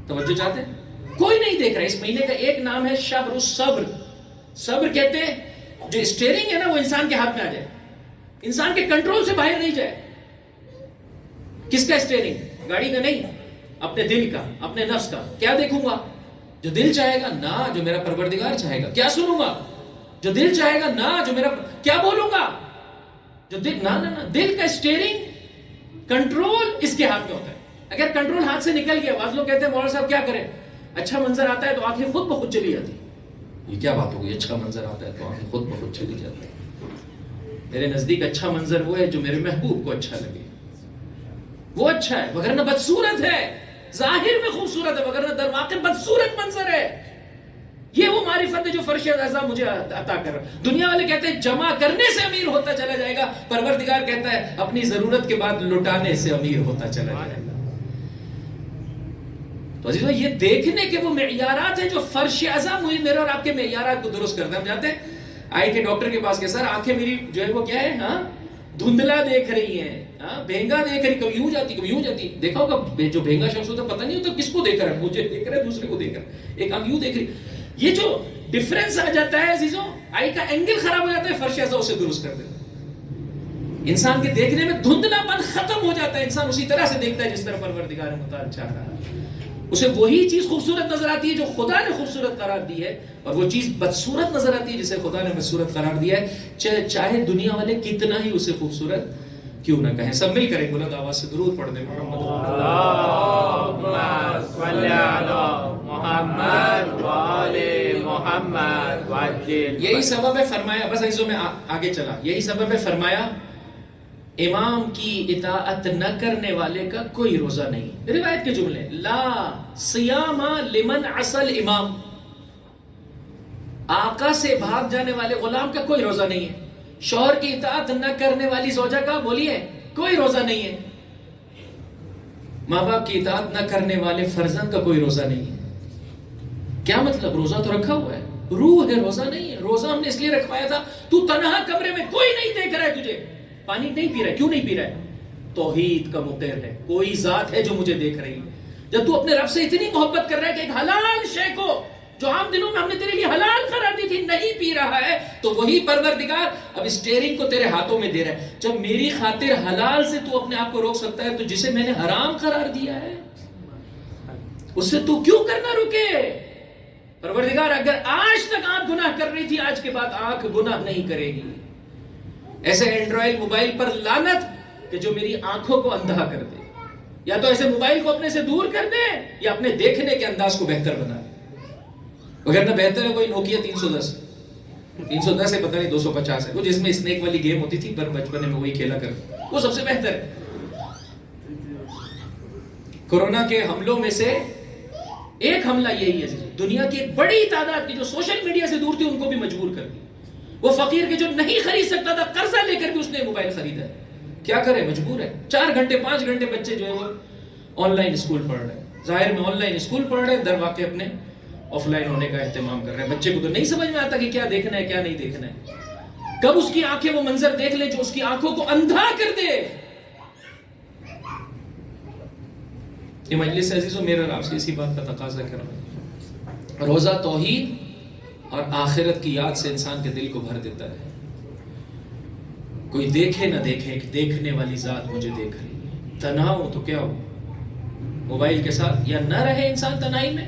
توجہ چاہتے ہیں؟ کوئی نہیں دیکھ رہا. اس مہینے کا ایک نام ہے شہر الصبر. صبر کہتے ہیں جو اسٹیئرنگ ہے نا وہ انسان کے ہاتھ میں آ جائے، انسان کے کنٹرول سے باہر نہیں جائے. کس کا اسٹیئرنگ؟ گاڑی کا نہیں، اپنے دل کا، اپنے نفس کا. کیا دیکھوں گا؟ جو دل چاہے گا نہ، جو میرا پروردگار چاہے گا. کیا سنوں گا؟ جو دل چاہے گا نہ، جو میرا. کیا بولوں گا؟ جو دل. نہ نہ نہ، دل کا اسٹیئرنگ، کنٹرول اس کے ہاتھ میں ہوتا ہے. اگر کنٹرول ہاتھ سے نکل گیا، بعض لوگ کہتے ہیں مولانا صاحب کیا کریں؟ اچھا منظر آتا ہے تو آنکھیں خود بخود چلی جاتی. یہ کیا بات ہو گئی؟ اچھا منظر آتا ہے تو آنکھیں خود بخود چلی جاتی. میرے نزدیک اچھا منظر وہ ہے جو میرے محبوب کو اچھا لگے، وہ اچھا ہے. وگرنہ بدصورت ہے. ظاہر میں خوبصورت ہے وگرنہ در واقع بدصورت منظر ہے. یہ وہ معرفت ہے جو فرش اعظم مجھے عطا کر رہا. دنیا والے کہتے ہیں جمع کرنے سے امیر ہوتا چلا جائے گا، پروردگار کہتا ہے اپنی ضرورت کے بعد لٹانے سے امیر ہوتا چلا جائے گا. تو عزیزو یہ دیکھنے کے وہ معیارات ہیں جو فرش اعظم مجھے میرے اور آپ کے معیارات کو درست کرتے ہیں. ہم جاتے ہیں آئی کے ڈاکٹر کے پاس کہ سر آنکھیں میری جو ہے وہ کیا ہے، ہاں دھندلا دیکھ رہی ہیں، ہاں بھینگا دیکھ رہی، کبھی یوں جاتی کبھی یوں جاتی. دیکھا ہوگا جو بھینگا شخص ہوتا ہے پتہ نہیں ہوتا کس کو دیکھ رہا ہے، مجھے دیکھ رہا ہے دوسرے کو دیکھ رہا ہے، ایک آنکھ یوں دیکھ رہی. یہ جو ڈفرنس آ جاتا ہے عزیزوں، آئی کا اینگل خراب ہو جاتا ہے، فرش اعظم اسے درست کر دیتا ہے. انسان کے دیکھنے میں دھندلا پن ختم ہو جاتا ہے. انسان اسی طرح سے دیکھتا ہے جس طرح پروردگار متعال چاہ رہا ہے. اسے وہی چیز خوبصورت نظر آتی ہے جو خدا نے خوبصورت قرار دی ہے، اور وہ چیز بدصورت نظر آتی ہے جسے خدا نے بدصورت قرار دیا ہے، چاہے دنیا والے کتنا ہی اسے خوبصورت کیوں نہ کہیں. سب مل کر ایک بلند آواز سے درود پڑھ دیں محمد اللہم صلی علی محمد و آل محمد وعجل. یہی سبب ہے فرمایا، بس عزیزوں میں آگے چلا، یہی سبب ہے فرمایا امام کی اطاعت نہ کرنے والے کا کوئی روزہ نہیں. روایت کے جملے، لا صیام لمن عصى الامام، آقا سے بھاگ جانے والے غلام کا کوئی روزہ نہیں ہے. شوہر کی اطاعت نہ کرنے والی زوجہ کا بولیے کوئی روزہ نہیں ہے. ماں باپ کی اطاعت نہ کرنے والے فرزند کا کوئی روزہ نہیں ہے. کیا مطلب؟ روزہ تو رکھا ہوا ہے روح ہے، روزہ نہیں ہے. روزہ ہم نے اس لیے رکھوایا تھا تو تنہا کمرے میں کوئی نہیں دیکھ رہا ہے تجھے، پانی نہیں پی رہا ہے. کیوں نہیں پی رہا ہے؟ توحید کا مقر ہے، کوئی ذات ہے جو مجھے دیکھ رہی ہے. جب تو اپنے رب سے اتنی محبت کر رہا ہے کہ ایک حلال شے کو جو عام دنوں میں ہم نے تیرے لیے حلال قرار دی تھی نہیں پی رہا ہے، تو وہی پروردگار اب اسٹیئرنگ کو تیرے ہاتھوں میں دے رہا ہے. جب میری خاطر حلال سے تو اپنے آپ کو روک سکتا ہے، تو جسے میں نے حرام قرار دیا ہے اس سے تو کیوں کرنا رکے؟ پروردگار اگر آج تک آنکھ گناہ کر رہی تھی، آج کے بعد آنکھ گناہ نہیں کرے گی. ایسے اینڈرائڈ موبائل پر لعنت کہ جو میری آنکھوں کو اندھا کر دے. یا تو ایسے موبائل کو اپنے سے دور کر دے یا اپنے دیکھنے کے انداز کو بہتر بنا دے. وغیرہ بہتر ہے کوئی نوکیا 310 ہے، پتہ نہیں 250 ہے، وہ جس میں اسنیک والی گیم ہوتی تھی، پر بچپن میں وہی کھیلا کر، وہ سب سے بہتر ہے. کورونا کے حملوں میں سے ایک حملہ یہی ہے، دنیا کی ایک بڑی تعداد کی جو سوشل میڈیا سے دور تھی ان کو بھی مجبور کر دی. وہ فقیر کے جو نہیں خرید سکتا تھا قرضہ لے کر بھی اس نے موبائل خریدا ہے. کیا کرے، مجبور ہے. 4 گھنٹے 5 گھنٹے بچے جو ہے وہ آن لائن اسکول پڑھ رہے ہیں. ظاہر میں آن لائن اسکول پڑھ رہے ہیں، در واقع اپنے آف لائن ہونے کا اہتمام کر رہے ہیں. بچے کو تو نہیں سمجھ میں آتا کہ کیا دیکھنا ہے کیا نہیں دیکھنا ہے. کب اس کی آنکھیں وہ منظر دیکھ لے جو اس کی آنکھوں کو اندھا کر دے. یہ مجلس عزیزو میرا اور آپ سے اسی بات کا تقاضا کر رہا ہے. روزہ توحید اور آخرت کی یاد سے انسان کے دل کو بھر دیتا ہے. کوئی دیکھے نہ دیکھے، ایک دیکھنے والی ذات مجھے دیکھ رہی ہے. تنہا ہو تو کیا ہو، موبائل کے ساتھ یا نہ رہے انسان تنہائی میں،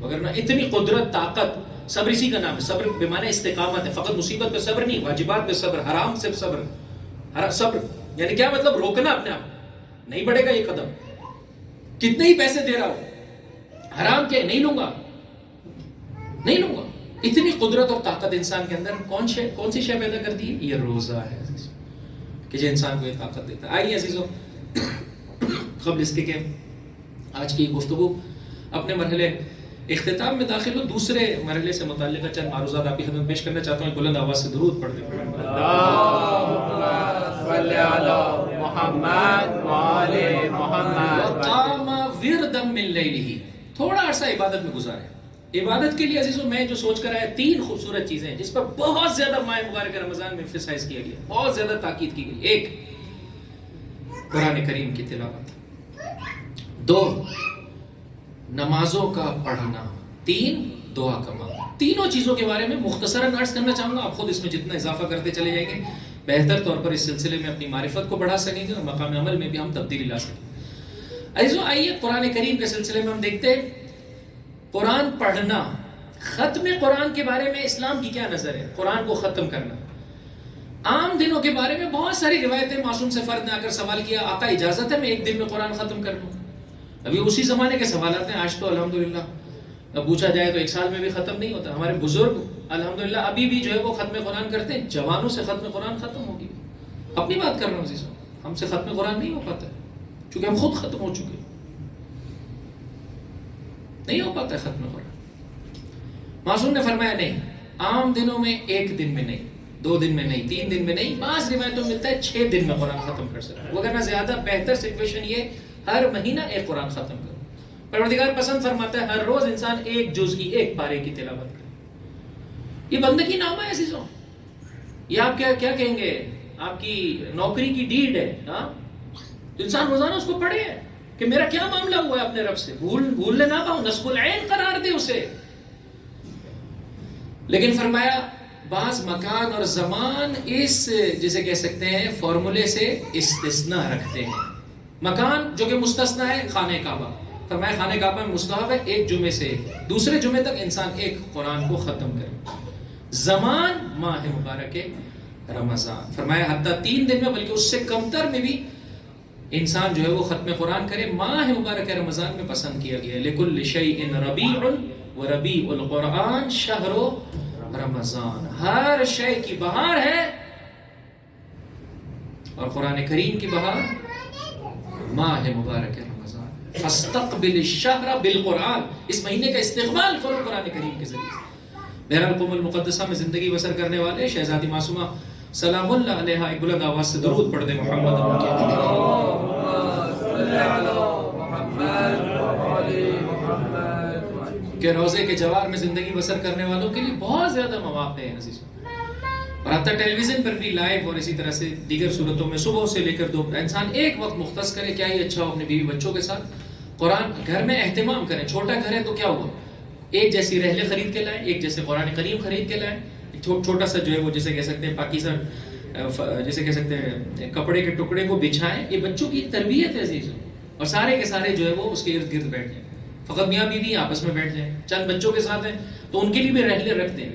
مگر نہ اتنی قدرت طاقت. صبر اسی کا نام ہے. صبر بمعنی استقامت ہے. فقط مصیبت پہ صبر نہیں، واجبات پہ صبر، حرام سے صبر. صبر یعنی کیا مطلب؟ روکنا اپنے آپ. نہیں بڑھے گا یہ قدم، کتنے ہی پیسے دے رہا ہو، حرام کے نہیں لوں گا، نہیں لوں گا. اتنی قدرت اور طاقت انسان کے اندر کون سی شے پیدا کر دی ہے؟ یہ روزہ ہے کہ جو انسان کو یہ طاقت دیتا ہے. آئیے عزیزو، قبل اس کے کہ آج کی گفتگو اپنے مرحلے اختتام میں داخل ہو، دوسرے مرحلے سے متعلقہ چند معروضات آپ کی خدمت پیش کرنا چاہتا ہوں. بلند آواز سے درود پڑھ دیں. صلی علی محمد وآل محمد. وقام وردا من لیلہ، تھوڑا عرصہ عبادت میں گزارے. عبادت کے لیے عزیزو میں جو سوچ کر آیا 3 خوبصورت چیزیں جس پر بہت زیادہ ماہ مبارک رمضان میں ایمفسائز کیا گیا، بہت زیادہ تاکید کی گئی. 1 قرآن کریم کی تلاوت، 2 نمازوں کا پڑھنا، 3 دعا کا مانگنا. تینوں چیزوں کے بارے میں مختصراً عرض کرنا چاہوں گا. آپ خود اس میں جتنا اضافہ کرتے چلے جائیں گے بہتر طور پر اس سلسلے میں اپنی معرفت کو بڑھا سکیں گے اور مقام عمل میں بھی ہم تبدیلی لا سکیں گے. عزیزو آئیے قرآن کریم کے سلسلے میں ہم دیکھتے ہیں قرآن پڑھنا. ختم قرآن کے بارے میں اسلام کی کیا نظر ہے؟ قرآن کو ختم کرنا. عام دنوں کے بارے میں بہت ساری روایتیں معصوم سے فرد نے آ کر سوال کیا، آقا اجازت ہے میں ایک دن میں قرآن ختم کر لوں؟ ابھی اسی زمانے کے سوالات ہیں. آج تو الحمدللہ پوچھا جائے تو 1 سال میں بھی ختم نہیں ہوتا. ہمارے بزرگ الحمدللہ ابھی بھی جو ہے وہ ختم قرآن کرتے ہیں. جوانوں سے ختم قرآن ختم ہوگی. اپنی بات کر رہا ہوں عزیزو، ہم سے ختم قرآن نہیں ہو پاتا ہے چونکہ ہم خود ختم ہو چکے. نہیں ہو پاتا ہے ختم قرآن. معصوم نے فرمایا نہیں، عام دنوں میں 1 دن میں نہیں، 2 دن میں نہیں، 3 دن میں نہیں، بعض روایتوں میں ملتا ہے 6 دن میں قرآن ختم کر سکتا ہے. وگرنہ زیادہ بہتر سچویشن یہ ہر مہینہ 1 قرآن ختم کرو. پروردگار پسند فرماتا ہے ہر روز انسان 1 جز کی 1 پارے کی تلاوت کرے. یہ بندگی نامہ ہے عزیزوں. یہ آپ کیا کہیں گے، آپ کی نوکری کی ڈیڈ ہے. ہاں تو انسان روزانہ اس کو پڑھے کہ میرا کیا معاملہ ہوا ہے اپنے رب سے، بھولنے نہ پاؤں، نصب العین قرار دے اسے. لیکن فرمایا بعض مکان اور زمان اس جسے کہہ سکتے ہیں فارمولے سے استثناء رکھتے ہیں. مکان جو کہ مستثنیٰ ہے خانہ کعبہ، فرمایا خانہ کعبہ میں مستحب ہے 1 جمعے سے دوسرے جمعے تک انسان 1 قرآن کو ختم کرے. زمان ماہ مبارک رمضان، فرمایا حتیٰ 3 دن میں بلکہ اس سے کم تر میں بھی انسان جو ہے وہ ختم قرآن کرے. ماہ مبارک رمضان میں پسند کیا گیا لِكُلِّ شَيْءٍ رَبِيعٌ وَرَبِيعُ الْقُرْآنِ شَهْرُ رمضان. ہر شے کی بہار ہے اور قرآن کریم کی بہار ماہ مبارک رمضان. فَاسْتَقْبِلِ الشَّهْرَ بِالْقُرْآنِ، اس مہینے کا استقبال کرو قرآن کریم کے ذریعے سے. بہرحال قم المقدسہ میں زندگی بسر کرنے والے شہزادی معصومہ سلام اللہ علیہ ایک بلند آواز سے درود پڑھ دیں. محمد صلی علی محمد وآل محمد. کہ روزے کے جوار میں زندگی بسر کرنے والوں کے لیے بہت زیادہ مواقع ہیں عزیز. اور حتیٰ ٹیلی ویژن پر بھی لائیو اور اسی طرح سے دیگر صورتوں میں صبح سے لے کر دوپہر انسان ایک وقت مختص کرے, کیا ہی اچھا ہو اپنے بیوی بچوں کے ساتھ قرآن گھر میں اہتمام کریں. چھوٹا گھر ہے تو کیا ہوا, ایک جیسی رحلیں خرید کے لائیں, ایک جیسے قرآن کریم خرید کے لائیں, چھوٹا سا جو ہے وہ جسے کہہ سکتے ہیں پاکستان جسے کہہ سکتے ہیں کپڑے کے ٹکڑے کو بچھائیں. یہ بچوں کی تربیت ہے عزیز, اور سارے کے سارے جو ہے وہ اس کے ارد گرد بیٹھ جائیں. فقط میاں بیوی آپس میں بیٹھ جائیں, چند بچوں کے ساتھ ہیں تو ان کے لیے بھی رحلیں رکھ دیں,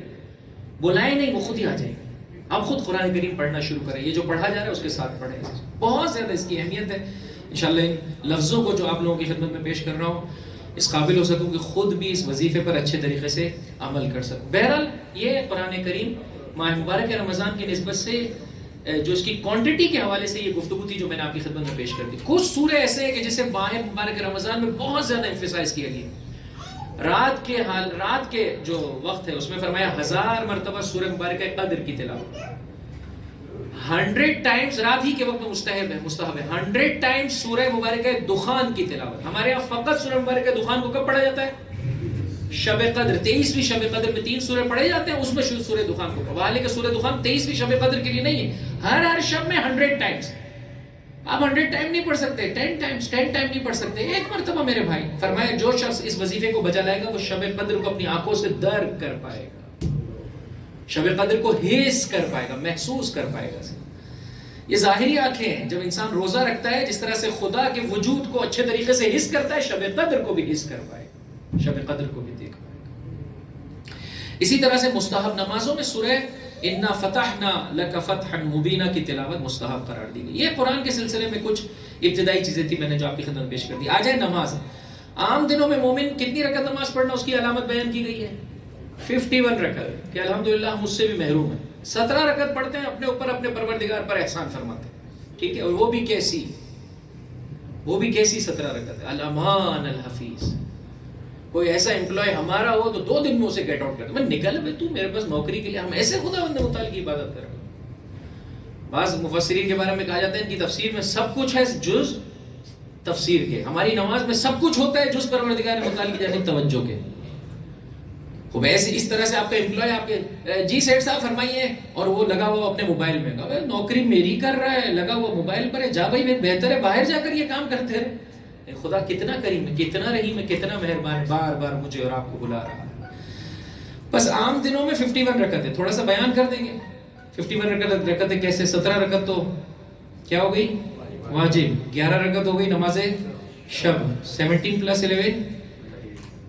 بلائیں نہیں, وہ خود ہی آ جائیں گے. آپ خود قرآن کریم پڑھنا شروع کریں, یہ جو پڑھا جا رہا ہے اس کے ساتھ پڑھیں. بہت زیادہ اس کی اہمیت ہے. انشاءاللہ ان لفظوں کو جو آپ لوگوں کی خدمت میں پیش کر رہا ہوں اس قابل ہو سکوں کہ خود بھی اس وظیفے پر اچھے طریقے سے عمل کر سکوں. بہرحال یہ قرآن کریم ماہ مبارک رمضان کی نسبت سے جو اس کی کوانٹٹی کے حوالے سے یہ گفتگو تھی جو میں نے آپ کی خدمت میں پیش کر دی. کچھ سورے ایسے ہیں کہ جسے ماہ مبارک رمضان میں بہت زیادہ ایمفیسائز کیا گیا. رات کے جو وقت ہے اس میں فرمایا 1000 مرتبہ سورہ مبارکہ قدر کی تلاوت. 100 ٹائمز رات ہی کے وقت میں مستحب ہے. 100 ٹائمز سورہ مبارکہ دخان کی تلاوت. ہمارے یہاں فقط سورہ مبارکہ دخان کو کب پڑھا جاتا ہے؟ شب قدر. 23ویں شب قدر میں 3 سورے پڑھے جاتے ہیں, اس میں سورہ دخان کو پڑھا. حالانکہ سورہ دخان 23ویں شب قدر کے لیے نہیں ہے, ہر شب میں 100 ٹائمز. آپ 100 ٹائم نہیں پڑھ سکتے, 10 ٹائم نہیں پڑھ سکتے, ایک مرتبہ. میرے بھائی فرمایا جو شخص اس وظیفے کو بجا لائے گا وہ شب قدر کو اپنی آنکھوں سے درک کر پائے گا, شب قدر کو حس کر پائے گا, محسوس کر پائے گا. یہ ظاہری آنکھیں ہیں. جب انسان روزہ رکھتا ہے جس طرح سے خدا کے وجود کو اچھے طریقے سے حس کرتا ہے, شب قدر کو بھی حس کر پائے گا, شب قدر کو بھی دیکھ پائے گا. اسی طرح سے مستحب نمازوں میں سورہ انا فتحنا لک فتحا مبینا کی تلاوت مستحب قرار دی گئی. یہ قرآن کے سلسلے میں کچھ ابتدائی چیزیں تھی میں نے جو آپ کی خدمت پیش کر دی. آ جائے نماز. عام دنوں میں مومن کتنی رکعت نماز پڑھنا اس کی علامت بیان کی گئی ہے 51 رکعت, کہ الحمدللہ ہم اس سے بھی محروم ہیں. 17 رکعت پڑھتے ہیں, اپنے اوپر اپنے پروردگار پر احسان فرماتے ہیں. ٹھیک ہے, اور وہ بھی کیسی 17 رکعت ہے. الامان الحفیظ. کوئی ایسا امپلائی ہمارا ہو تو 2 دن میں اسے گیٹ آؤٹ کر دیں, میں نکل بھائی تو میرے پاس نوکری کے لیے. ہم ایسے خدا بندے متعلق کی عبادت کر رہے ہیں. بعض مفسرین کے بارے میں کہا جاتا ہے ان کی تفسیر میں سب کچھ ہے جز تفسیر کے. ہماری نماز میں سب کچھ ہوتا ہے جز پروردگار متعلق کی جانب توجہ کے. خوب ایسے اس طرح سے آپ کا امپلائی آپ کے جی سیٹ صاحب فرمائیے اور وہ لگا ہوا اپنے موبائل میں, کہا نوکری میری کر رہا ہے, لگا ہوا موبائل پر ہے. جا بھائی بہتر ہے باہر جا کر یہ کام کرتے رہے. خدا کتنا کریم ہے, کتنا رحیم ہے, کتنا مہربان ہے, بار بار مجھے اور آپ کو بلا رہا ہے. بس عام دنوں میں 51 رکعت ہے. تھوڑا سا بیان کر دیں گے 51 رکعت ہے کیسے. 17 رکعت تو کیا ہو گئی واجب, 11 رکعت ہو گئی نماز شب, 17 + 11.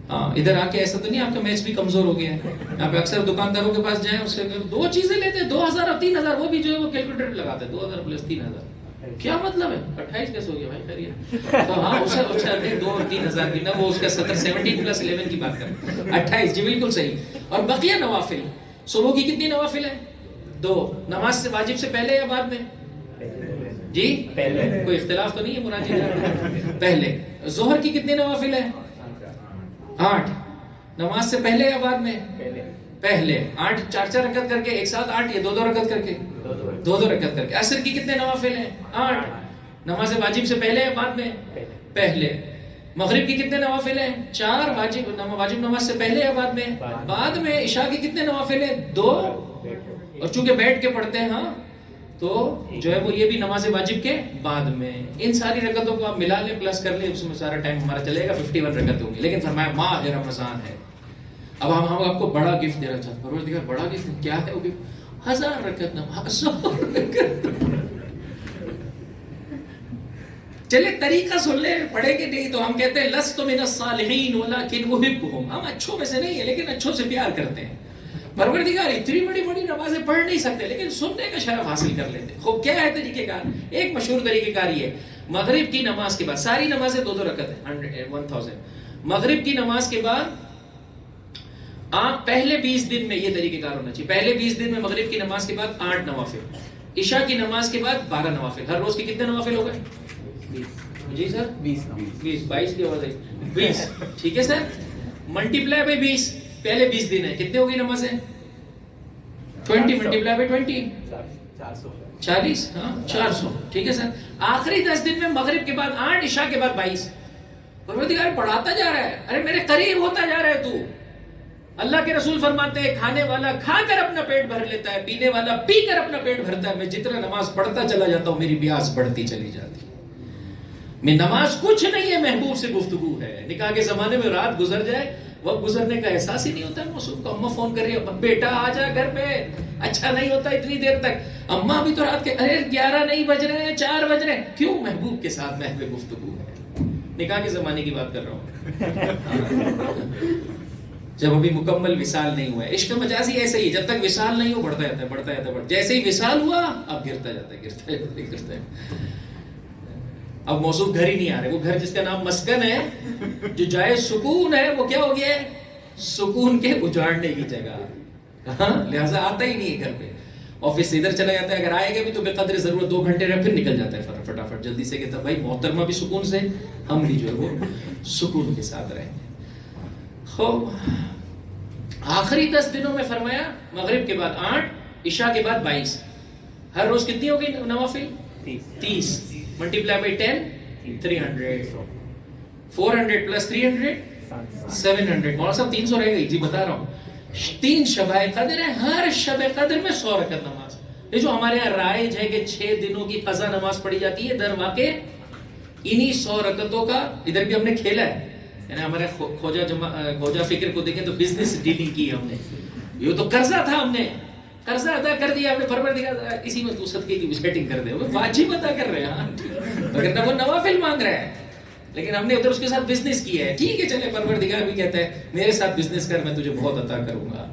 ہاں ادھر آ کے ایسا تو نہیں آپ کا میچ بھی کمزور ہو گیا ہے. یہاں پہ اکثر دکانداروں کے پاس جائیں, اس سے 2 چیزیں لیتے ہیں 2000 اور 3000, وہ بھی جو ہے وہ کیلکولیٹر لگاتے ہیں 2000 + 3000. کیا مطلب ہے 28 کیسے ہو گیا بھائی خیریت. تو ہاں اسے 2 اور 3000 کی نہ, وہ اس کا 17 + 11 کی بات کریں. 28 جی بالکل صحیح. اور بقیہ نوافل, صبح کی کتنی نوافل ہیں 2. نماز سے واجب سے پہلے یا بعد میں جی پہلے, کوئی اختلاف تو نہیں ہے مراد جی پہلے. ظہر کی کتنی نوافل ہیں 8. نماز سے پہلے یا بعد میں پہلے. 8 4 رکعت کر کے ایک ساتھ 8, یہ 2 رکعت کر کے 2 رکعت کر کے. عصر کی کتنے نوافل ہیں 8. نماز واجب سے پہلے یا بعد میں پہلے. مغرب کی کتنے نوافل ہیں 4. واجب نماز سے پہلے یا بعد میں بعد میں. عشاء کی کتنے نوافل ہیں 2, اور چونکہ بیٹھ کے پڑھتے ہیں ہاں تو جو ہے وہ یہ بھی نماز واجب کے بعد میں. ان ساری رکعتوں کو آپ ملا لیں پلس کر لیں, اس میں سارا ٹائم ہمارا چلے گا 51 رکعت ہوگی. لیکن فرمایا ماہ رمضان ہے, اب ہم آپ کو بڑا گفٹ دینا چاہتے ہیں. پروردگار بڑا گفٹ کیا ہے, وہ گفٹ 1000 رکعت نماز. چلے طریقہ سن لیں, پڑھے کہ نہیں تو ہم کہتے ہیں لست من الصالحین ولکن احبهم, ہم اچھوں میں سے نہیں ہیں لیکن اچھوں سے پیار کرتے ہیں. پروردگار اتنی بڑی نمازیں پڑھ نہیں سکتے لیکن سننے کا شرف حاصل کر لیتے. خوب کیا ہے طریقہ کار؟ ایک مشہور طریقہ کار یہ ہے, مغرب کی نماز کے بعد ساری نمازیں 2 رکعت ہیں 1000. مغرب کی نماز کے بعد آپ پہلے 20 دن میں یہ طریقہ کار ہونا چاہیے. پہلے 20 دن میں مغرب کی نماز کے بعد 8 نوافل, عشاء کی نماز کے بعد 12 نوافل. ہر روز کے کتنے نوافل ہو گئے جی سر 20 22 کی آواز آئی 20. ٹھیک ہے سر, ملٹیپلائی بائی 20. پہلے 20 دن ہے کتنے ہوگی نمازیں 20 ملٹیپلائی بائی 20 40. ہاں 400. ٹھیک ہے سر. آخری 10 دن میں مغرب کے بعد 8, عشاء کے بعد 22. پروردگار بڑھاتا جا رہا ہے، ارے میرے قریب ہوتا جا رہا ہے تو. اللہ کے رسول فرماتے ہیں کھانے والا کھا کر اپنا پیٹ بھر لیتا ہے، پینے والا پی کر اپنا پیٹ بھرتا ہے. میں جتنا نماز پڑھتا چلا جاتا ہوں میری پیاس بڑھتی چلی جاتی ہے. میں نماز کچھ نہیں ہے، محبوب سے گفتگو ہے. نکاح کے زمانے میں رات گزر جائے، وقت گزرنے کا احساس ہی نہیں ہوتا. موصوف کو اماں فون کر رہی ہے، بیٹا آ جا گھر پہ. اچھا نہیں ہوتا اتنی دیر تک. اماں بھی تو رات کے ارے 11 نہیں بج رہے ہیں، 4 بج رہے ہیں. کیوں؟ محبوب کے ساتھ محو گفتگو ہے. نکاح کے زمانے کی بات کر رہا ہوں. جب ابھی مکمل وصال نہیں ہوا ہے. عشق مجازی ایسے ہی، جب تک وصال نہیں ہو بڑھتا جاتا ہے، بڑھتا جاتا ہے. جیسے ہی وصال ہوا اب گرتا جاتا ہے، گرتا جاتا ہے، گرتا ہے. اب موصوف گھر ہی نہیں آ رہے. وہ گھر جس کا نام مسکن ہے، جو جائے سکون ہے، وہ کیا ہو گیا ہے؟ سکون کے اجاڑنے کی جگہ. لہٰذا آتا ہی نہیں ہے گھر پہ. آفس سے ادھر چلا جاتا ہے، اگر آئے گا بھی تو بے قدر ضرورت 2 گھنٹے رہ پھر نکل جاتا ہے فٹافٹ جلدی سے. کہتا بھائی محترمہ بھی سکون سے، ہم بھی جو ہے وہ سکون کے ساتھ رہیں گے. خوب آخری 10 دنوں میں فرمایا مغرب کے بعد 8، عشاء کے بعد 22. ہر روز کتنی ہو گئی نوافل؟ 30. Multiply by 10 300. 400 پلس 300 700. مولانا صاحب 300 رہ گئی. جی بتا رہا ہوں. 3 شبائے قدر ہے، ہر شب قدر میں 100 رکعت نماز. یہ جو ہمارے یہاں رائج ہے کہ 6 دنوں کی قضا نماز پڑھی جاتی ہے، در واقع انہی 100 رکعتوں کا ادھر بھی ہم نے کھیلا ہے. یعنی ہمارے خواجہ فکر کو دیکھیں تو بزنس ڈیلنگ کی ہم نے. یہ تو قرضہ تھا، ہم نے قرضہ ادا کر دیا. ہم نے پروردگار اسی میں تو صدقے کی سیٹنگ کر دے. وہ واجب ادا کر رہے ہیں، اگر وہ نوافل مانگ رہا ہے، لیکن ہم نے ادھر اس کے ساتھ بزنس کیا ہے. ٹھیک ہے چلے، پروردگار بھی کہتا ہے میرے ساتھ بزنس کر، میں تجھے بہت عطا کروں گا.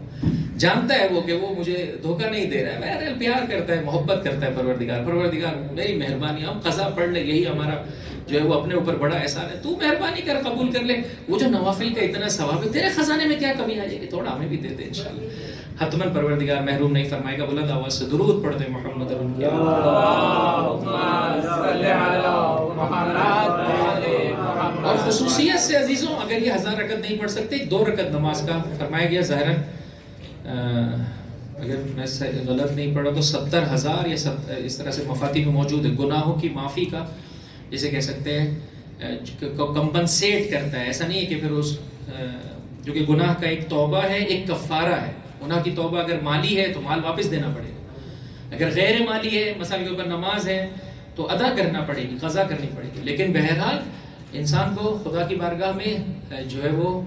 جانتا ہے وہ کہ وہ مجھے دھوکہ نہیں دے رہا ہے. بہرحال پیار کرتا ہے، محبت کرتا ہے پروردگار. پروردگار میری مہربانی، ہم قضا پڑھ لیں، یہی ہمارا جو ہے وہ اپنے اوپر بڑا احسان ہے. تو مہربانی کر قبول کر لے. وہ جو نوافل کا اتنا ثواب ہے، تیرے خزانے میں کیا کمی آ جائے گی؟ تھوڑا ہمیں بھی دے دے انشاءاللہ. حتماً پروردگار محروم نہیں فرمائے گا. بلند آواز سے درود پڑھتے محمد اور خصوصیت سے عزیزوں، اگر یہ 1000 رکعت نہیں پڑھ سکتے، 2 رکعت نماز کا فرمایا گیا. ظاہراً اگر میں غلط نہیں پڑھا تو 70,000 یا اس طرح سے مفاتیح میں موجود ہے. گناہوں کی معافی کا جسے کہہ سکتے ہیں کمپنسیٹ کرتا ہے. ایسا نہیں ہے کہ پھر اس جو کہ گناہ کا ایک توبہ ہے، ایک کفارہ ہے. گناہ کی توبہ اگر مالی ہے تو مال واپس دینا پڑے گا. اگر غیر مالی ہے، مثال کے اوپر نماز ہے، تو ادا کرنا پڑے گی، قضا کرنی پڑے گی. لیکن بہرحال انسان کو خدا کی بارگاہ میں جو ہے وہ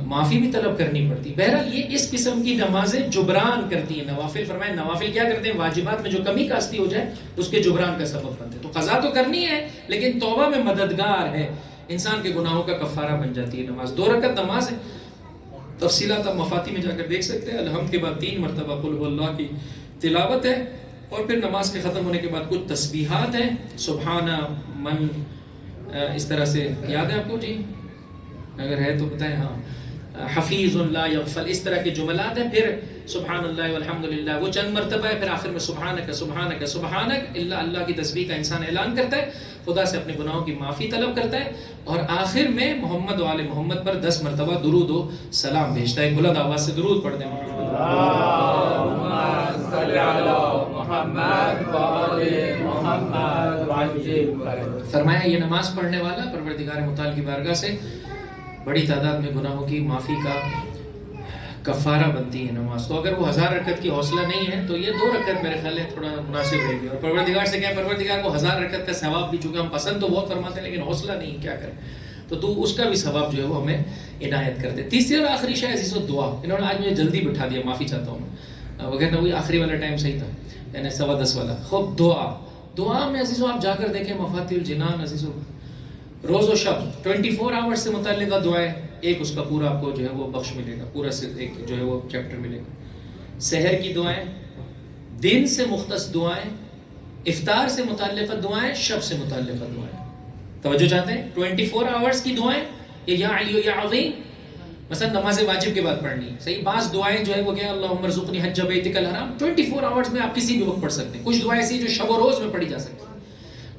معافی بھی طلب کرنی پڑتی. بہرحال یہ اس قسم کی نمازیں جبران کرتی ہیں. نوافل فرمائے، نوافل کیا کرتے ہیں؟ واجبات میں جو کمی کاستی ہو جائے اس کے جبران کا سبب بنتے ہیں. تو قضا تو کرنی ہے، لیکن توبہ میں مددگار ہے، انسان کے گناہوں کا کفارہ بن جاتی ہے نماز. 2 رکعت نماز ہے. تفصیلات آپ مفاتی میں جا کر دیکھ سکتے ہیں. الحمد کے بعد 3 مرتبہ قل هو اللہ کی تلاوت ہے، اور پھر نماز کے ختم ہونے کے بعد کچھ تسبیحات ہیں. سبحان من، اس طرح سے یاد ہے آپ کو؟ جی اگر ہے تو بتائیں. ہاں، حفیظ لا یغفل، اس طرح کے جملات ہیں. پھر سبحان اللہ والحمدللہ وہ چند مرتبہ ہے. پھر آخر میں سبحانک سبحانک سبحانک، اللہ کی تسبیح کا انسان اعلان کرتا ہے، خدا سے اپنے گناہوں کی معافی طلب کرتا ہے، اور آخر میں محمد و آل محمد پر 10 مرتبہ درود و سلام بھیجتا ہے. بلند آواز سے درود پڑھتے ہیں. فرمایا یہ نماز پڑھنے والا پروردگار متعال کی بارگاہ سے بڑی تعداد میں گناہوں کی معافی کا کفارہ بنتی ہے نماز. تو اگر وہ 1000 رکعت کی حوصلہ نہیں ہے تو یہ 2 رکعت میرے خیال ہے تھوڑا مناسب رہے گی. اور پروردگار سے کہیں پروردگار کو 1000 رکعت کا ثواب بھی، چونکہ ہم پسند تو بہت فرماتے ہیں لیکن حوصلہ نہیں، کیا کریں؟ تو اس کا بھی ثواب جو ہے وہ ہمیں عنایت کر دے. تیسری اور آخری شے عزیز و دعا. انہوں نے آج مجھے جلدی بٹھا دیا، معافی چاہتا ہوں میں، وغیرہ وہی آخری والا ٹائم صحیح تھا، یعنی 10:15 والا. خوب دعا میں عزیزو آپ جا کر دیکھیں مفاتیح الجنان عزیزو، روز و شب 24 آورز سے متعلقہ دعائیں، ایک اس کا پورا آپ کو جو ہے وہ بخش ملے گا، پورا ایک جو ہے وہ چیپٹر ملے گا. سحر کی دعائیں، دن سے مختص دعائیں، افطار سے متعلقہ دعائیں، شب سے متعلقہ دعائیں. توجہ چاہتے ہیں؟ 24 آورز کی دعائیں، یا علی یا عظیم، مثلا نماز واجب کے بعد پڑھنی. صحیح، بعض دعائیں جو ہے وہ کیا، اللہم ارزقنی حج بیتک الحرام، 24 آورز میں آپ کسی بھی وقت پڑھ سکتے ہیں. کچھ دعائیں ایسی جو شب و روز میں پڑھی جا سکتی ہیں.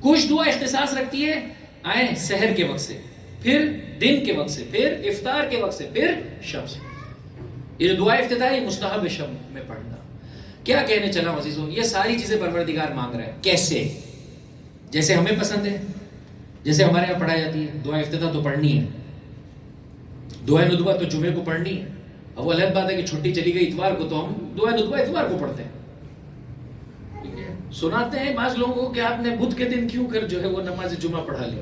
کچھ دعا اختصاص رکھتی ہے آئیں سحر کے وقت سے، پھر دن کے وقت سے، پھر افطار کے وقت سے، پھر شب سے. یہ جو دعا افتتاحی مستحب شب میں پڑھنا. کیا کہنے چلا عزیزوں، یہ ساری چیزیں پروردگار مانگ رہا ہے. کیسے؟ جیسے ہمیں پسند ہے. جیسے ہمارے یہاں پڑھائی جاتی ہے دعا افتتاح تو پڑھنی ہے، دعا ندبہ تو جمعے کو پڑھنی ہے. اب وہ الگ بات ہے کہ چھٹی چلی گئی اتوار کو تو ہم دعا ندبہ اتوار کو پڑھتے ہیں. سناتے ہیں بعض لوگوں کو کہ آپ نے بدھ کے دن کیوں کر جو ہے وہ نماز جمعہ پڑھا لیا.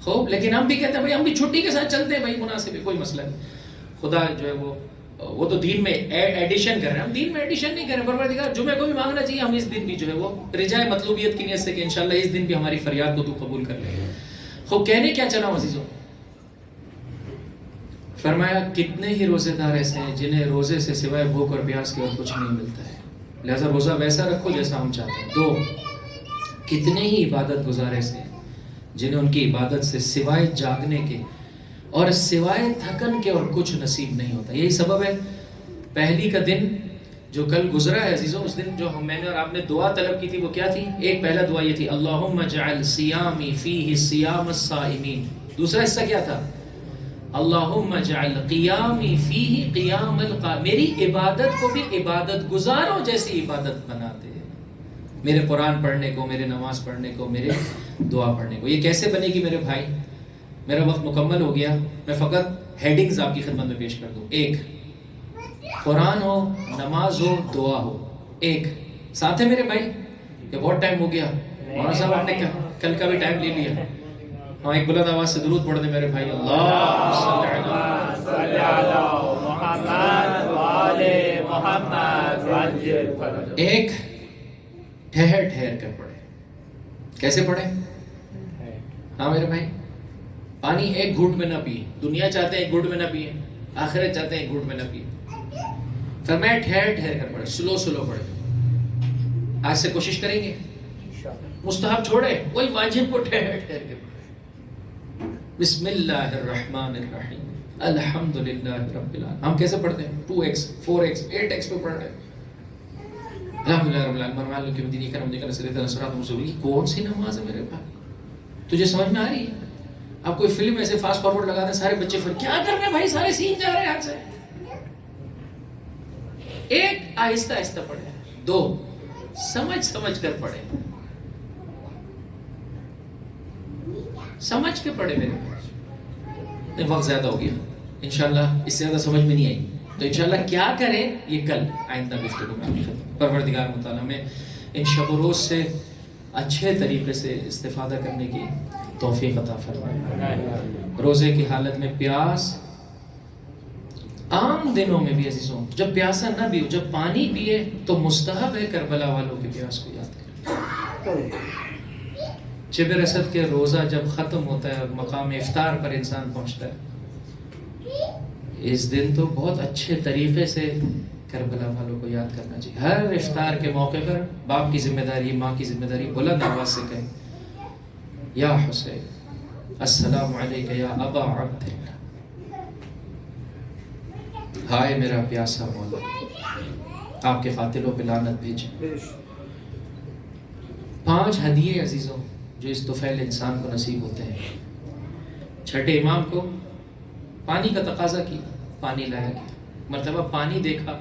خوب، لیکن ہم بھی کہتے ہیں بھائی ہم بھی چھٹی کے ساتھ چلتے ہیں، بھائی مناسب ہے، کوئی مسئلہ نہیں. خدا جو ہے وہ تو دین میں ایڈیشن کر رہے ہیں، ہم دین میں ایڈیشن نہیں کر رہے ہیں. پروردگار جمعے کو بھی مانگنا چاہیے، ہم اس دن بھی جو ہے وہ رجائے مطلوبیت کی نیت سے کہ انشاءاللہ اس دن بھی ہماری فریاد کو تو قبول کر لے. خوب، کہنے کیا چلا عزیزوں، فرمایا کتنے ہی روزے دار ایسے ہیں جنہیں روزے سے سوائے بھوک اور پیاس کے اور کچھ نہیں ملتا ہے، لہذا روزہ ویسا رکھو جیسا ہم چاہتے ہیں. 2، کتنے ہی عبادت گزار ایسے ہیں جنہیں ان کی عبادت سے سوائے جاگنے کے اور سوائے تھکن کے اور کچھ نصیب نہیں ہوتا. یہی سبب ہے پہلی کا دن جو کل گزرا ہے عزیزوں، اس دن جو میں نے اور آپ نے دعا طلب کی تھی وہ کیا تھی؟ ایک پہلا دعا یہ تھی اللہم اجعل صیامی فیہ صیام الصائمین. دوسرا حصہ کیا تھا؟ اللہم اجعل قیامی فیہ قیام القائمین. میری عبادت کو بھی عبادت گزاروں جیسی عبادت بنا دے، میرے قرآن پڑھنے کو، میرے نماز پڑھنے کو، میرے دعا پڑھنے کو. یہ کیسے بنے گی میرے بھائی؟ میرا وقت مکمل ہو گیا، میں فقط ہیڈنگز آپ کی خدمت میں پیش کر دوں. 1، قرآن ہو، نماز ہو، دعا ہو. 1 ساتھ ہے میرے بھائی؟ یہ بہت ٹائم ہو گیا، مولانا صاحب آپ نے کل کا بھی ٹائم لے لیا. ہاں، ایک بلند آواز سے درود پڑھ دیں میرے بھائی. اللہ صلی علی محمد و آل محمد. 1 ٹھہر ٹھہر کر پڑھے. کیسے پڑھے؟ ہاں میرے بھائی، پانی ایک گھونٹ میں نہ پیے. دنیا چاہتے ہیں ایک گھونٹ میں نہ پیے، آخرت چاہتے ہیں ایک گھونٹ میں نہ پیے. فرمایا ٹھہر ٹھہر کر پڑھے، سلو سلو پڑھے. آج سے کوشش کریں گے، مستحب چھوڑے، وہی واجب کو ٹھہر ٹھہر کے پڑھے. بسم اللہ الرحمن الرحیم الحمدللہ رب العالمین. ہم کیسے پڑھتے ہیں؟ 2x 4x 8x پہ پڑھ رہے ہیں. الحمدللہ رب العالمین مالک یوم الدین ایک نمبر کا صراط الصراط المستقیم. کون سی نماز ہے میرے بھائی؟ تجھے سمجھ میں آ رہی ہے؟ آپ کوئی فلم ایسے فاسٹ فارورڈ لگا دیں، سارے بچے پھر کیا کر رہے ہیں بھائی، سارے سین جا رہے ہیں ہاتھ سے. 1 آہستہ آہستہ پڑھے. 2 سمجھ سمجھ کر پڑھے، سمجھ کے پڑھے میرے بھائی. وقت زیادہ ہو گیا، انشاءاللہ اس سے زیادہ سمجھ میں نہیں آئی تو انشاءاللہ کیا کریں یہ کل آئندہ گفتگو میں. پروردگار متعالی میں ان شب و روز سے اچھے طریقے سے استفادہ کرنے کی توفیق عطا فرمائے. روزے کی حالت میں پیاس، عام دنوں میں بھی عزیزوں جب پیاسا نہ بھی ہو، جب پانی پیے تو مستحب ہے کربلا والوں کی پیاس کو یاد کریں. شب رسد کے روزہ جب ختم ہوتا ہے اور مقام افطار پر انسان پہنچتا ہے، اس دن تو بہت اچھے طریقے سے کربلا والوں کو یاد کرنا چاہیے. ہر افطار کے موقع پر باپ کی ذمہ داری، ماں کی ذمہ داری، بلند آواز سے کہیں یا حسین السلام علیکہ یا ابا عبداللہ. ہائے میرا پیاسا مولا، آپ کے قاتلوں پہ لعنت بھیجے. 5 ہدیے عزیزوں جو اس طفیل انسان کو نصیب ہوتے ہیں. چھٹے امام کو پانی کا تقاضا کیا، پانی لایا گیا. مرتبہ پانی دیکھا،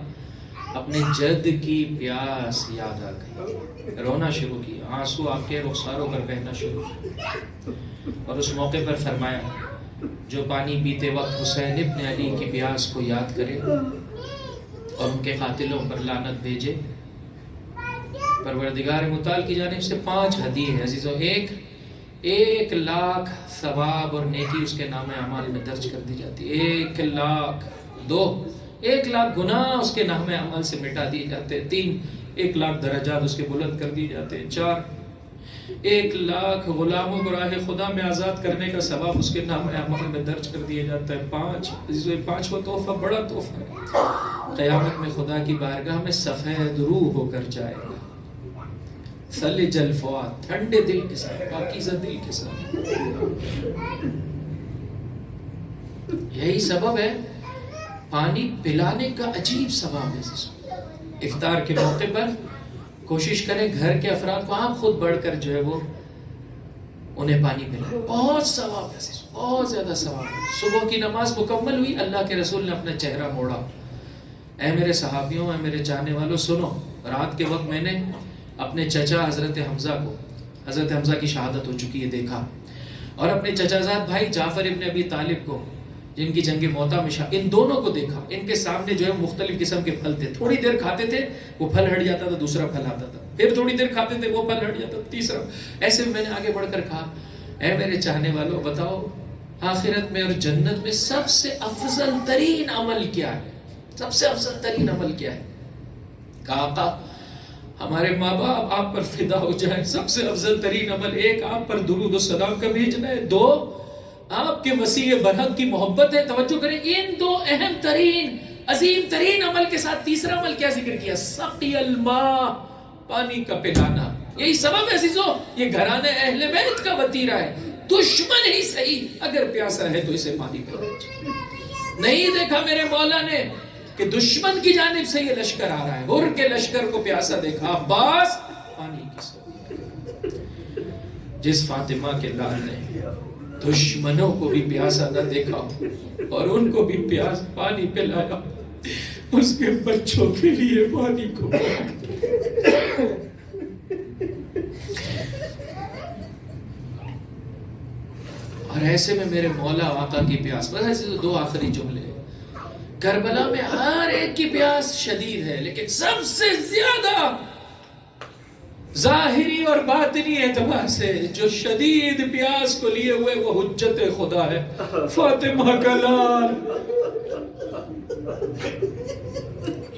اپنے جد کی پیاس یاد آ گئی، رونا شروع کیا، آنسو آپ کے رخساروں پر بہنا شروع کیا. اور اس موقع پر فرمایا جو پانی پیتے وقت حسین ابن علی کی پیاس کو یاد کرے اور ان کے قاتلوں پر لعنت بھیجے، پروردگار متعال کی جانب سے 5 ہدیے ہیں عزیزوں. 1 لاکھ ثواب اور نیکی اس کے نام اعمال میں درج کر دی جاتی ہے. 1 لاکھ. 2 1 لاکھ گناہ اس کے نام عمل سے مٹا دیے جاتے. 3 1 لاکھ درجات اس کے بلند کر دیے جاتے. 4 1 لاکھ غلاموں کو راہ خدا میں آزاد کرنے کا ثواب اس کے نام عمل میں درج کر دیا جاتا ہے. 5واں تحفہ بڑا تحفہ ہے، قیامت میں خدا کی بارگاہ میں سفید روح ہو کر جائے گا، ثلج الفؤاد، ٹھنڈے دل کے ساتھ، پاکیزہ دل کے ساتھ. یہی سبب ہے پانی پلانے کا عجیب ثواب ہے. افطار کے موقع پر کوشش کریں گھر کے افراد کو آپ خود بڑھ کر جو ہے وہ انہیں پانی پلائیں. بہت ثواب ہے، بہت زیادہ ثواب ہے. صبح کی نماز مکمل ہوئی، اللہ کے رسول نے اپنا چہرہ موڑا. اے میرے صحابیوں، اے میرے چاہنے والوں، سنو، رات کے وقت میں نے اپنے چچا حضرت حمزہ کی شہادت ہو چکی ہے دیکھا. اور اپنے چچا زاد بھائی جعفر ابن ابی طالب کو، جن کی جنگ موتا میں ان دونوں کو دیکھا، ان کے سامنے جو ہے مختلف قسم کے پھل تھے، تھوڑی دیر کھاتے تھے وہ پھل ہٹ جاتا تھا، دوسرا پھل آتا تھا، پھر تھوڑی دیر کھاتے تھے وہ پھل ہٹ جاتا تھا، تیسرا۔ ایسے میں نے آگے بڑھ کر کہا اے میرے چاہنے والوں، بتاؤ آخرت میں اور جنت میں سب سے افضل ترین عمل کیا ہے؟ سب سے افضل ترین عمل کیا ہے؟ کہا آقا ہمارے ماں باپ آپ پر فدا ہو جائیں، سب سے افضل ترین عمل ایک آپ پر درود و سلام کا بھیجنا ہے، دو آپ کے وسیع برحق کی محبت ہے۔ توجہ کریں، ان دو اہم ترین عظیم ترین عمل کے ساتھ تیسرا عمل کیا ذکر کیا؟ سقی الماء، پانی کا پلانا۔ یہی سبب ہے عزیزو، یہ گھرانہ اہل بیت کا وتیرہ ہے، دشمن ہی صحیح اگر پیاسا ہے تو اسے پانی پلانا۔ نہیں دیکھا میرے مولا نے کہ دشمن کی جانب سے یہ لشکر آ رہا ہے، غر کے لشکر کو پیاسا دیکھا، عباس پانی کی سو۔ جس فاطمہ کے لال نے دشمنوں کو بھی پیاسا نہ دیکھا اور ان کو بھی پیاس پانی پلایا، اس کے بچوں کے لیے پانی کو۔ اور ایسے میں میرے مولا آقا کی پیاس، بس ایسے تو دو آخری جملے، کربلا میں ہر ایک کی پیاس شدید ہے، لیکن سب سے زیادہ ظاہری اور باطنی اعتبار سے جو شدید پیاس کو لیے ہوئے وہ حجت خدا ہے، فاطمہ کا لال۔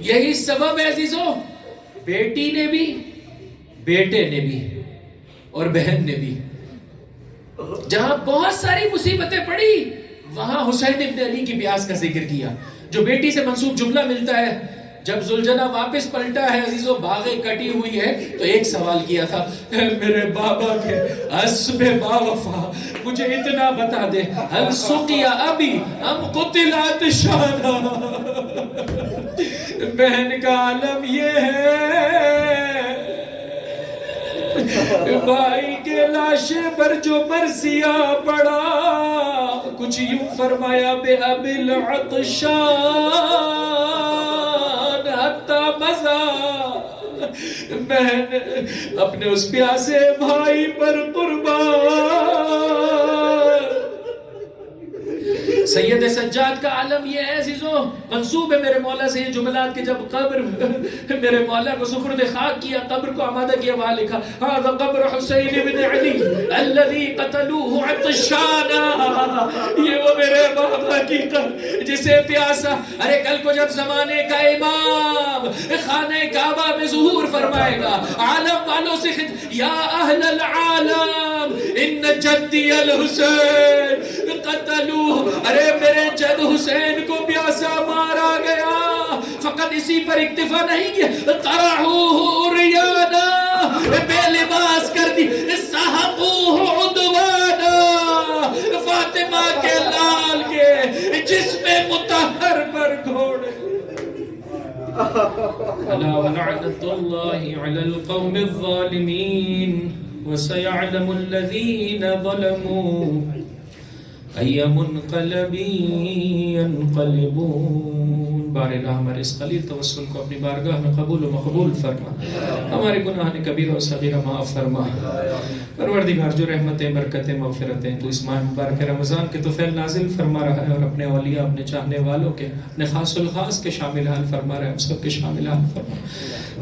یہی سبب ہے عزیزو، بیٹی نے بھی، بیٹے نے بھی اور بہن نے بھی، جہاں بہت ساری مصیبتیں پڑی وہاں حسین ابن علی کی پیاس کا ذکر کیا۔ جو بیٹی سے منسوب جملہ ملتا ہے، جب زلجنہ واپس پلٹا ہے عزیزو، باغیں کٹی ہوئی ہے، تو ایک سوال کیا تھا، میرے بابا کے اسب با وفا مجھے اتنا بتا دے، هل سقی ابی ام قتل عطشانا؟ بہن کا عالم یہ ہے، بھائی کے لاشے پر جو مرثیہ پڑا، کچھ یوں فرمایا بے ابی العطشان حتی مزا۔ بہن اپنے اس پیاسے بھائی پر قربان۔ سید سجاد کا عالم یہ ہے عزیزو، منصوب ہے میرے مولا سے یہ جملات کہ جب قبر میرے مولا کو سپرد خاک کیا، قبر کو آمادہ کیا، وہاں لکھا هذا قبر حسین بن علی الذي قتلوه عطشانا۔ یہ وہ میرے بابا کی قبر جسے پیاسا۔ ارے کل کو جب زمانے کا امام خانہ کعبہ میں ظہور فرمائے گا، عالم والوں سے یا اہل العالم ان جدی الحسین قتلوه، ارے میرے جد حسین کو پیاسا مارا گیا، فقط اسی پر اکتفا نہیں کیا، طرحوه عریانا، بے لباس کر دی، سحقوه عدوانا، فاطمہ کے لال کے جسم مطہر پر گھوڑے۔ الا ولعنت اللہ علی القوم الظالمین وسيعلم الذين ظلموا أي منقلب ينقلبون۔ بار الہ ہمارے اس خلیل توسل کو اپنی بارگاہ میں قبول و مقبول فرما، ہمارے گناہ کبیرہ و صغیرہ معاف فرما۔ پروردگار جو رحمتیں، برکتیں، مغفرتیں تو اس ماہ مبارک رمضان کے طفیل نازل فرما رہا ہے، اور اپنے اولیاء، اپنے چاہنے والوں کے، اپنے خاص الخاص کے شامل حال فرما رہا ہے، ہم سب کے شامل حال فرما۔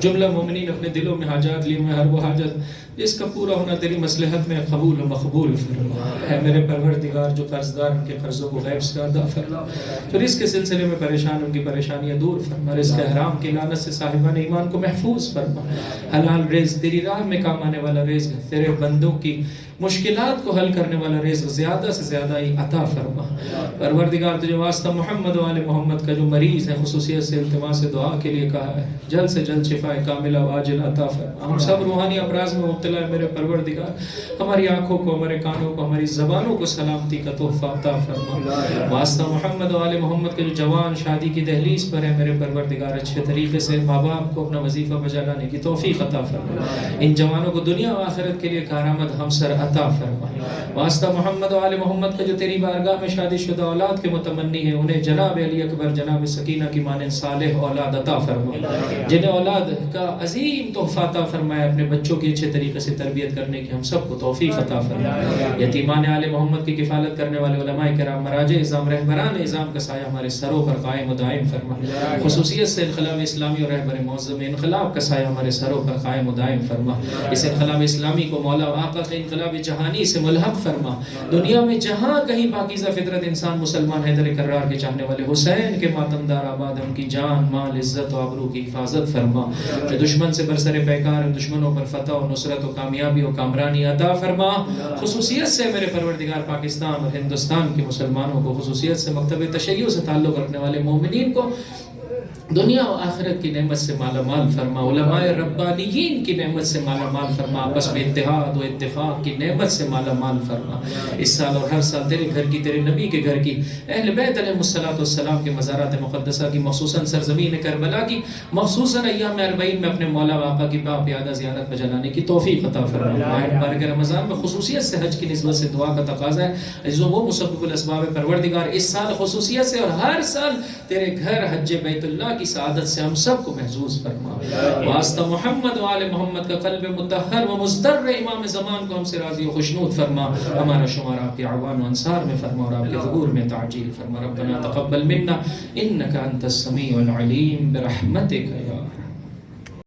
جملہ مومنین اپنے دلوں میں حاجات لیے میں ہر وہ حاجت جس کا پورا ہونا تیری مصلحت میں قبول و مقبول فرما۔ اے میرے پروردگار جو قرضدار ان کے قرضوں کو غیب سے ادا فرما، جو رزق کے سلسلے میں پریشان ان کی پریشانیاں دور فرما، رزق حرام کی لعنت سے صاحبان ایمان کو محفوظ فرما، حلال رزق تیری راہ میں کام آنے والا رزق، تیرے بندوں کی مشکلات کو حل کرنے والا رزق زیادہ سے زیادہ ہی عطا فرما۔ پروردگار تجھے واسطہ محمد و آل محمد کا جو مریض ہے خصوصیت سے التماس دعا کے لیے کہا ہے، جلد سے جلد شفا کاملہ و عاجل عطا فرما۔ ہم سب روحانی امراض میں مبتلا ہے میرے پروردگار، ہماری آنکھوں کو، ہمارے کانوں کو، ہماری زبانوں کو سلامتی کا تحفہ عطا فرما۔ واسطہ محمد و آل محمد کے جو جوان شادی کی دہلیز پر ہے میرے پروردگار، اچھے طریقے سے ماں باپ کو اپنا وظیفہ بجا لانے کی توفیق عطا فرما۔ ان جوانوں کو دنیا و آخرت کے لیے کارآمد ہمسر عطا فرما. واسطہ محمد و آل محمد کا جو تیری بارگاہ میں شادی شدہ اولاد کے متمنی ہیں انہیں جناب علی اکبر جناب سکینہ کی مانند صالح اولاد عطا فرما. جنہیں اولاد کا عظیم تحفہ عطا فرمایا اپنے بچوں کی اچھے طریقے سے تربیت کرنے کی ہم سب کو توفیق عطا فرما. یتیمان آل محمد کی کفالت کرنے والے علماء کرام مراجع اعظام رہبران اعظام کا سایہ ہمارے سروں پر قائم و دائم فرما. خصوصیت سے انقلاب اسلامی اور رہبر معظم انقلاب کا سایہ ہمارے سروں پر قائم و دائم فرما. اس انقلاب اسلامی کو مولا و آقا کے انقلاب جہانی سے ملحق فرما. دنیا میں جہاں کہیں پاکیزہ فطرت انسان مسلمان حیدر کرار کے چاہنے والے حسین کے ماتمدار آباد ان کی جان مال عزت و آبرو کی حفاظت فرما. کہ دشمن سے برسر پیکار دشمنوں پر فتح و نصرت و کامیابی و کامرانی عطا فرما. خصوصیت سے میرے پروردگار پاکستان اور ہندوستان کے مسلمانوں کو خصوصیت سے مکتب تشیع سے تعلق رکھنے والے مومنین کو دنیا و آخرت کی نعمت سے مالا مال فرما. علماء ربانیین کی نعمت سے مالا مال فرما. آپس میں اتحاد و اتفاق کی نعمت سے مالا مال فرما. اس سال اور ہر سال تیرے گھر کی تیرے نبی کے گھر کی اہل بیت علیہ السلام کے مزارات مقدسہ کی خصوصاً سرزمین کربلا کی خصوصاً ایام 40 میں اپنے مولا و آقا کی باپیادہ زیارت میں جلانے کی توفیق عطا فرما. ماہ مبارک رمضان میں خصوصیت سے حج کی نسبت سے دعا کا تقاضا ہے. جو وہ مسبب الاسباب پروردگار اس سال خصوصیت سے اور ہر سال تیرے گھر حج بیت اللہ کی سعادت سے ہم سب کو محظوظ فرما. واسطہ محمد و آل محمد کا قلب مطہر و مزدر امام زمان کو ہم سے راضی و خوشنود فرما. ہمارا شمار آپ کے اعوان و انصار میں فرما اور آپ کے ظہور میں تعجیل فرما. ربنا تقبل منا انک انت السمیع العلیم برحمتک یا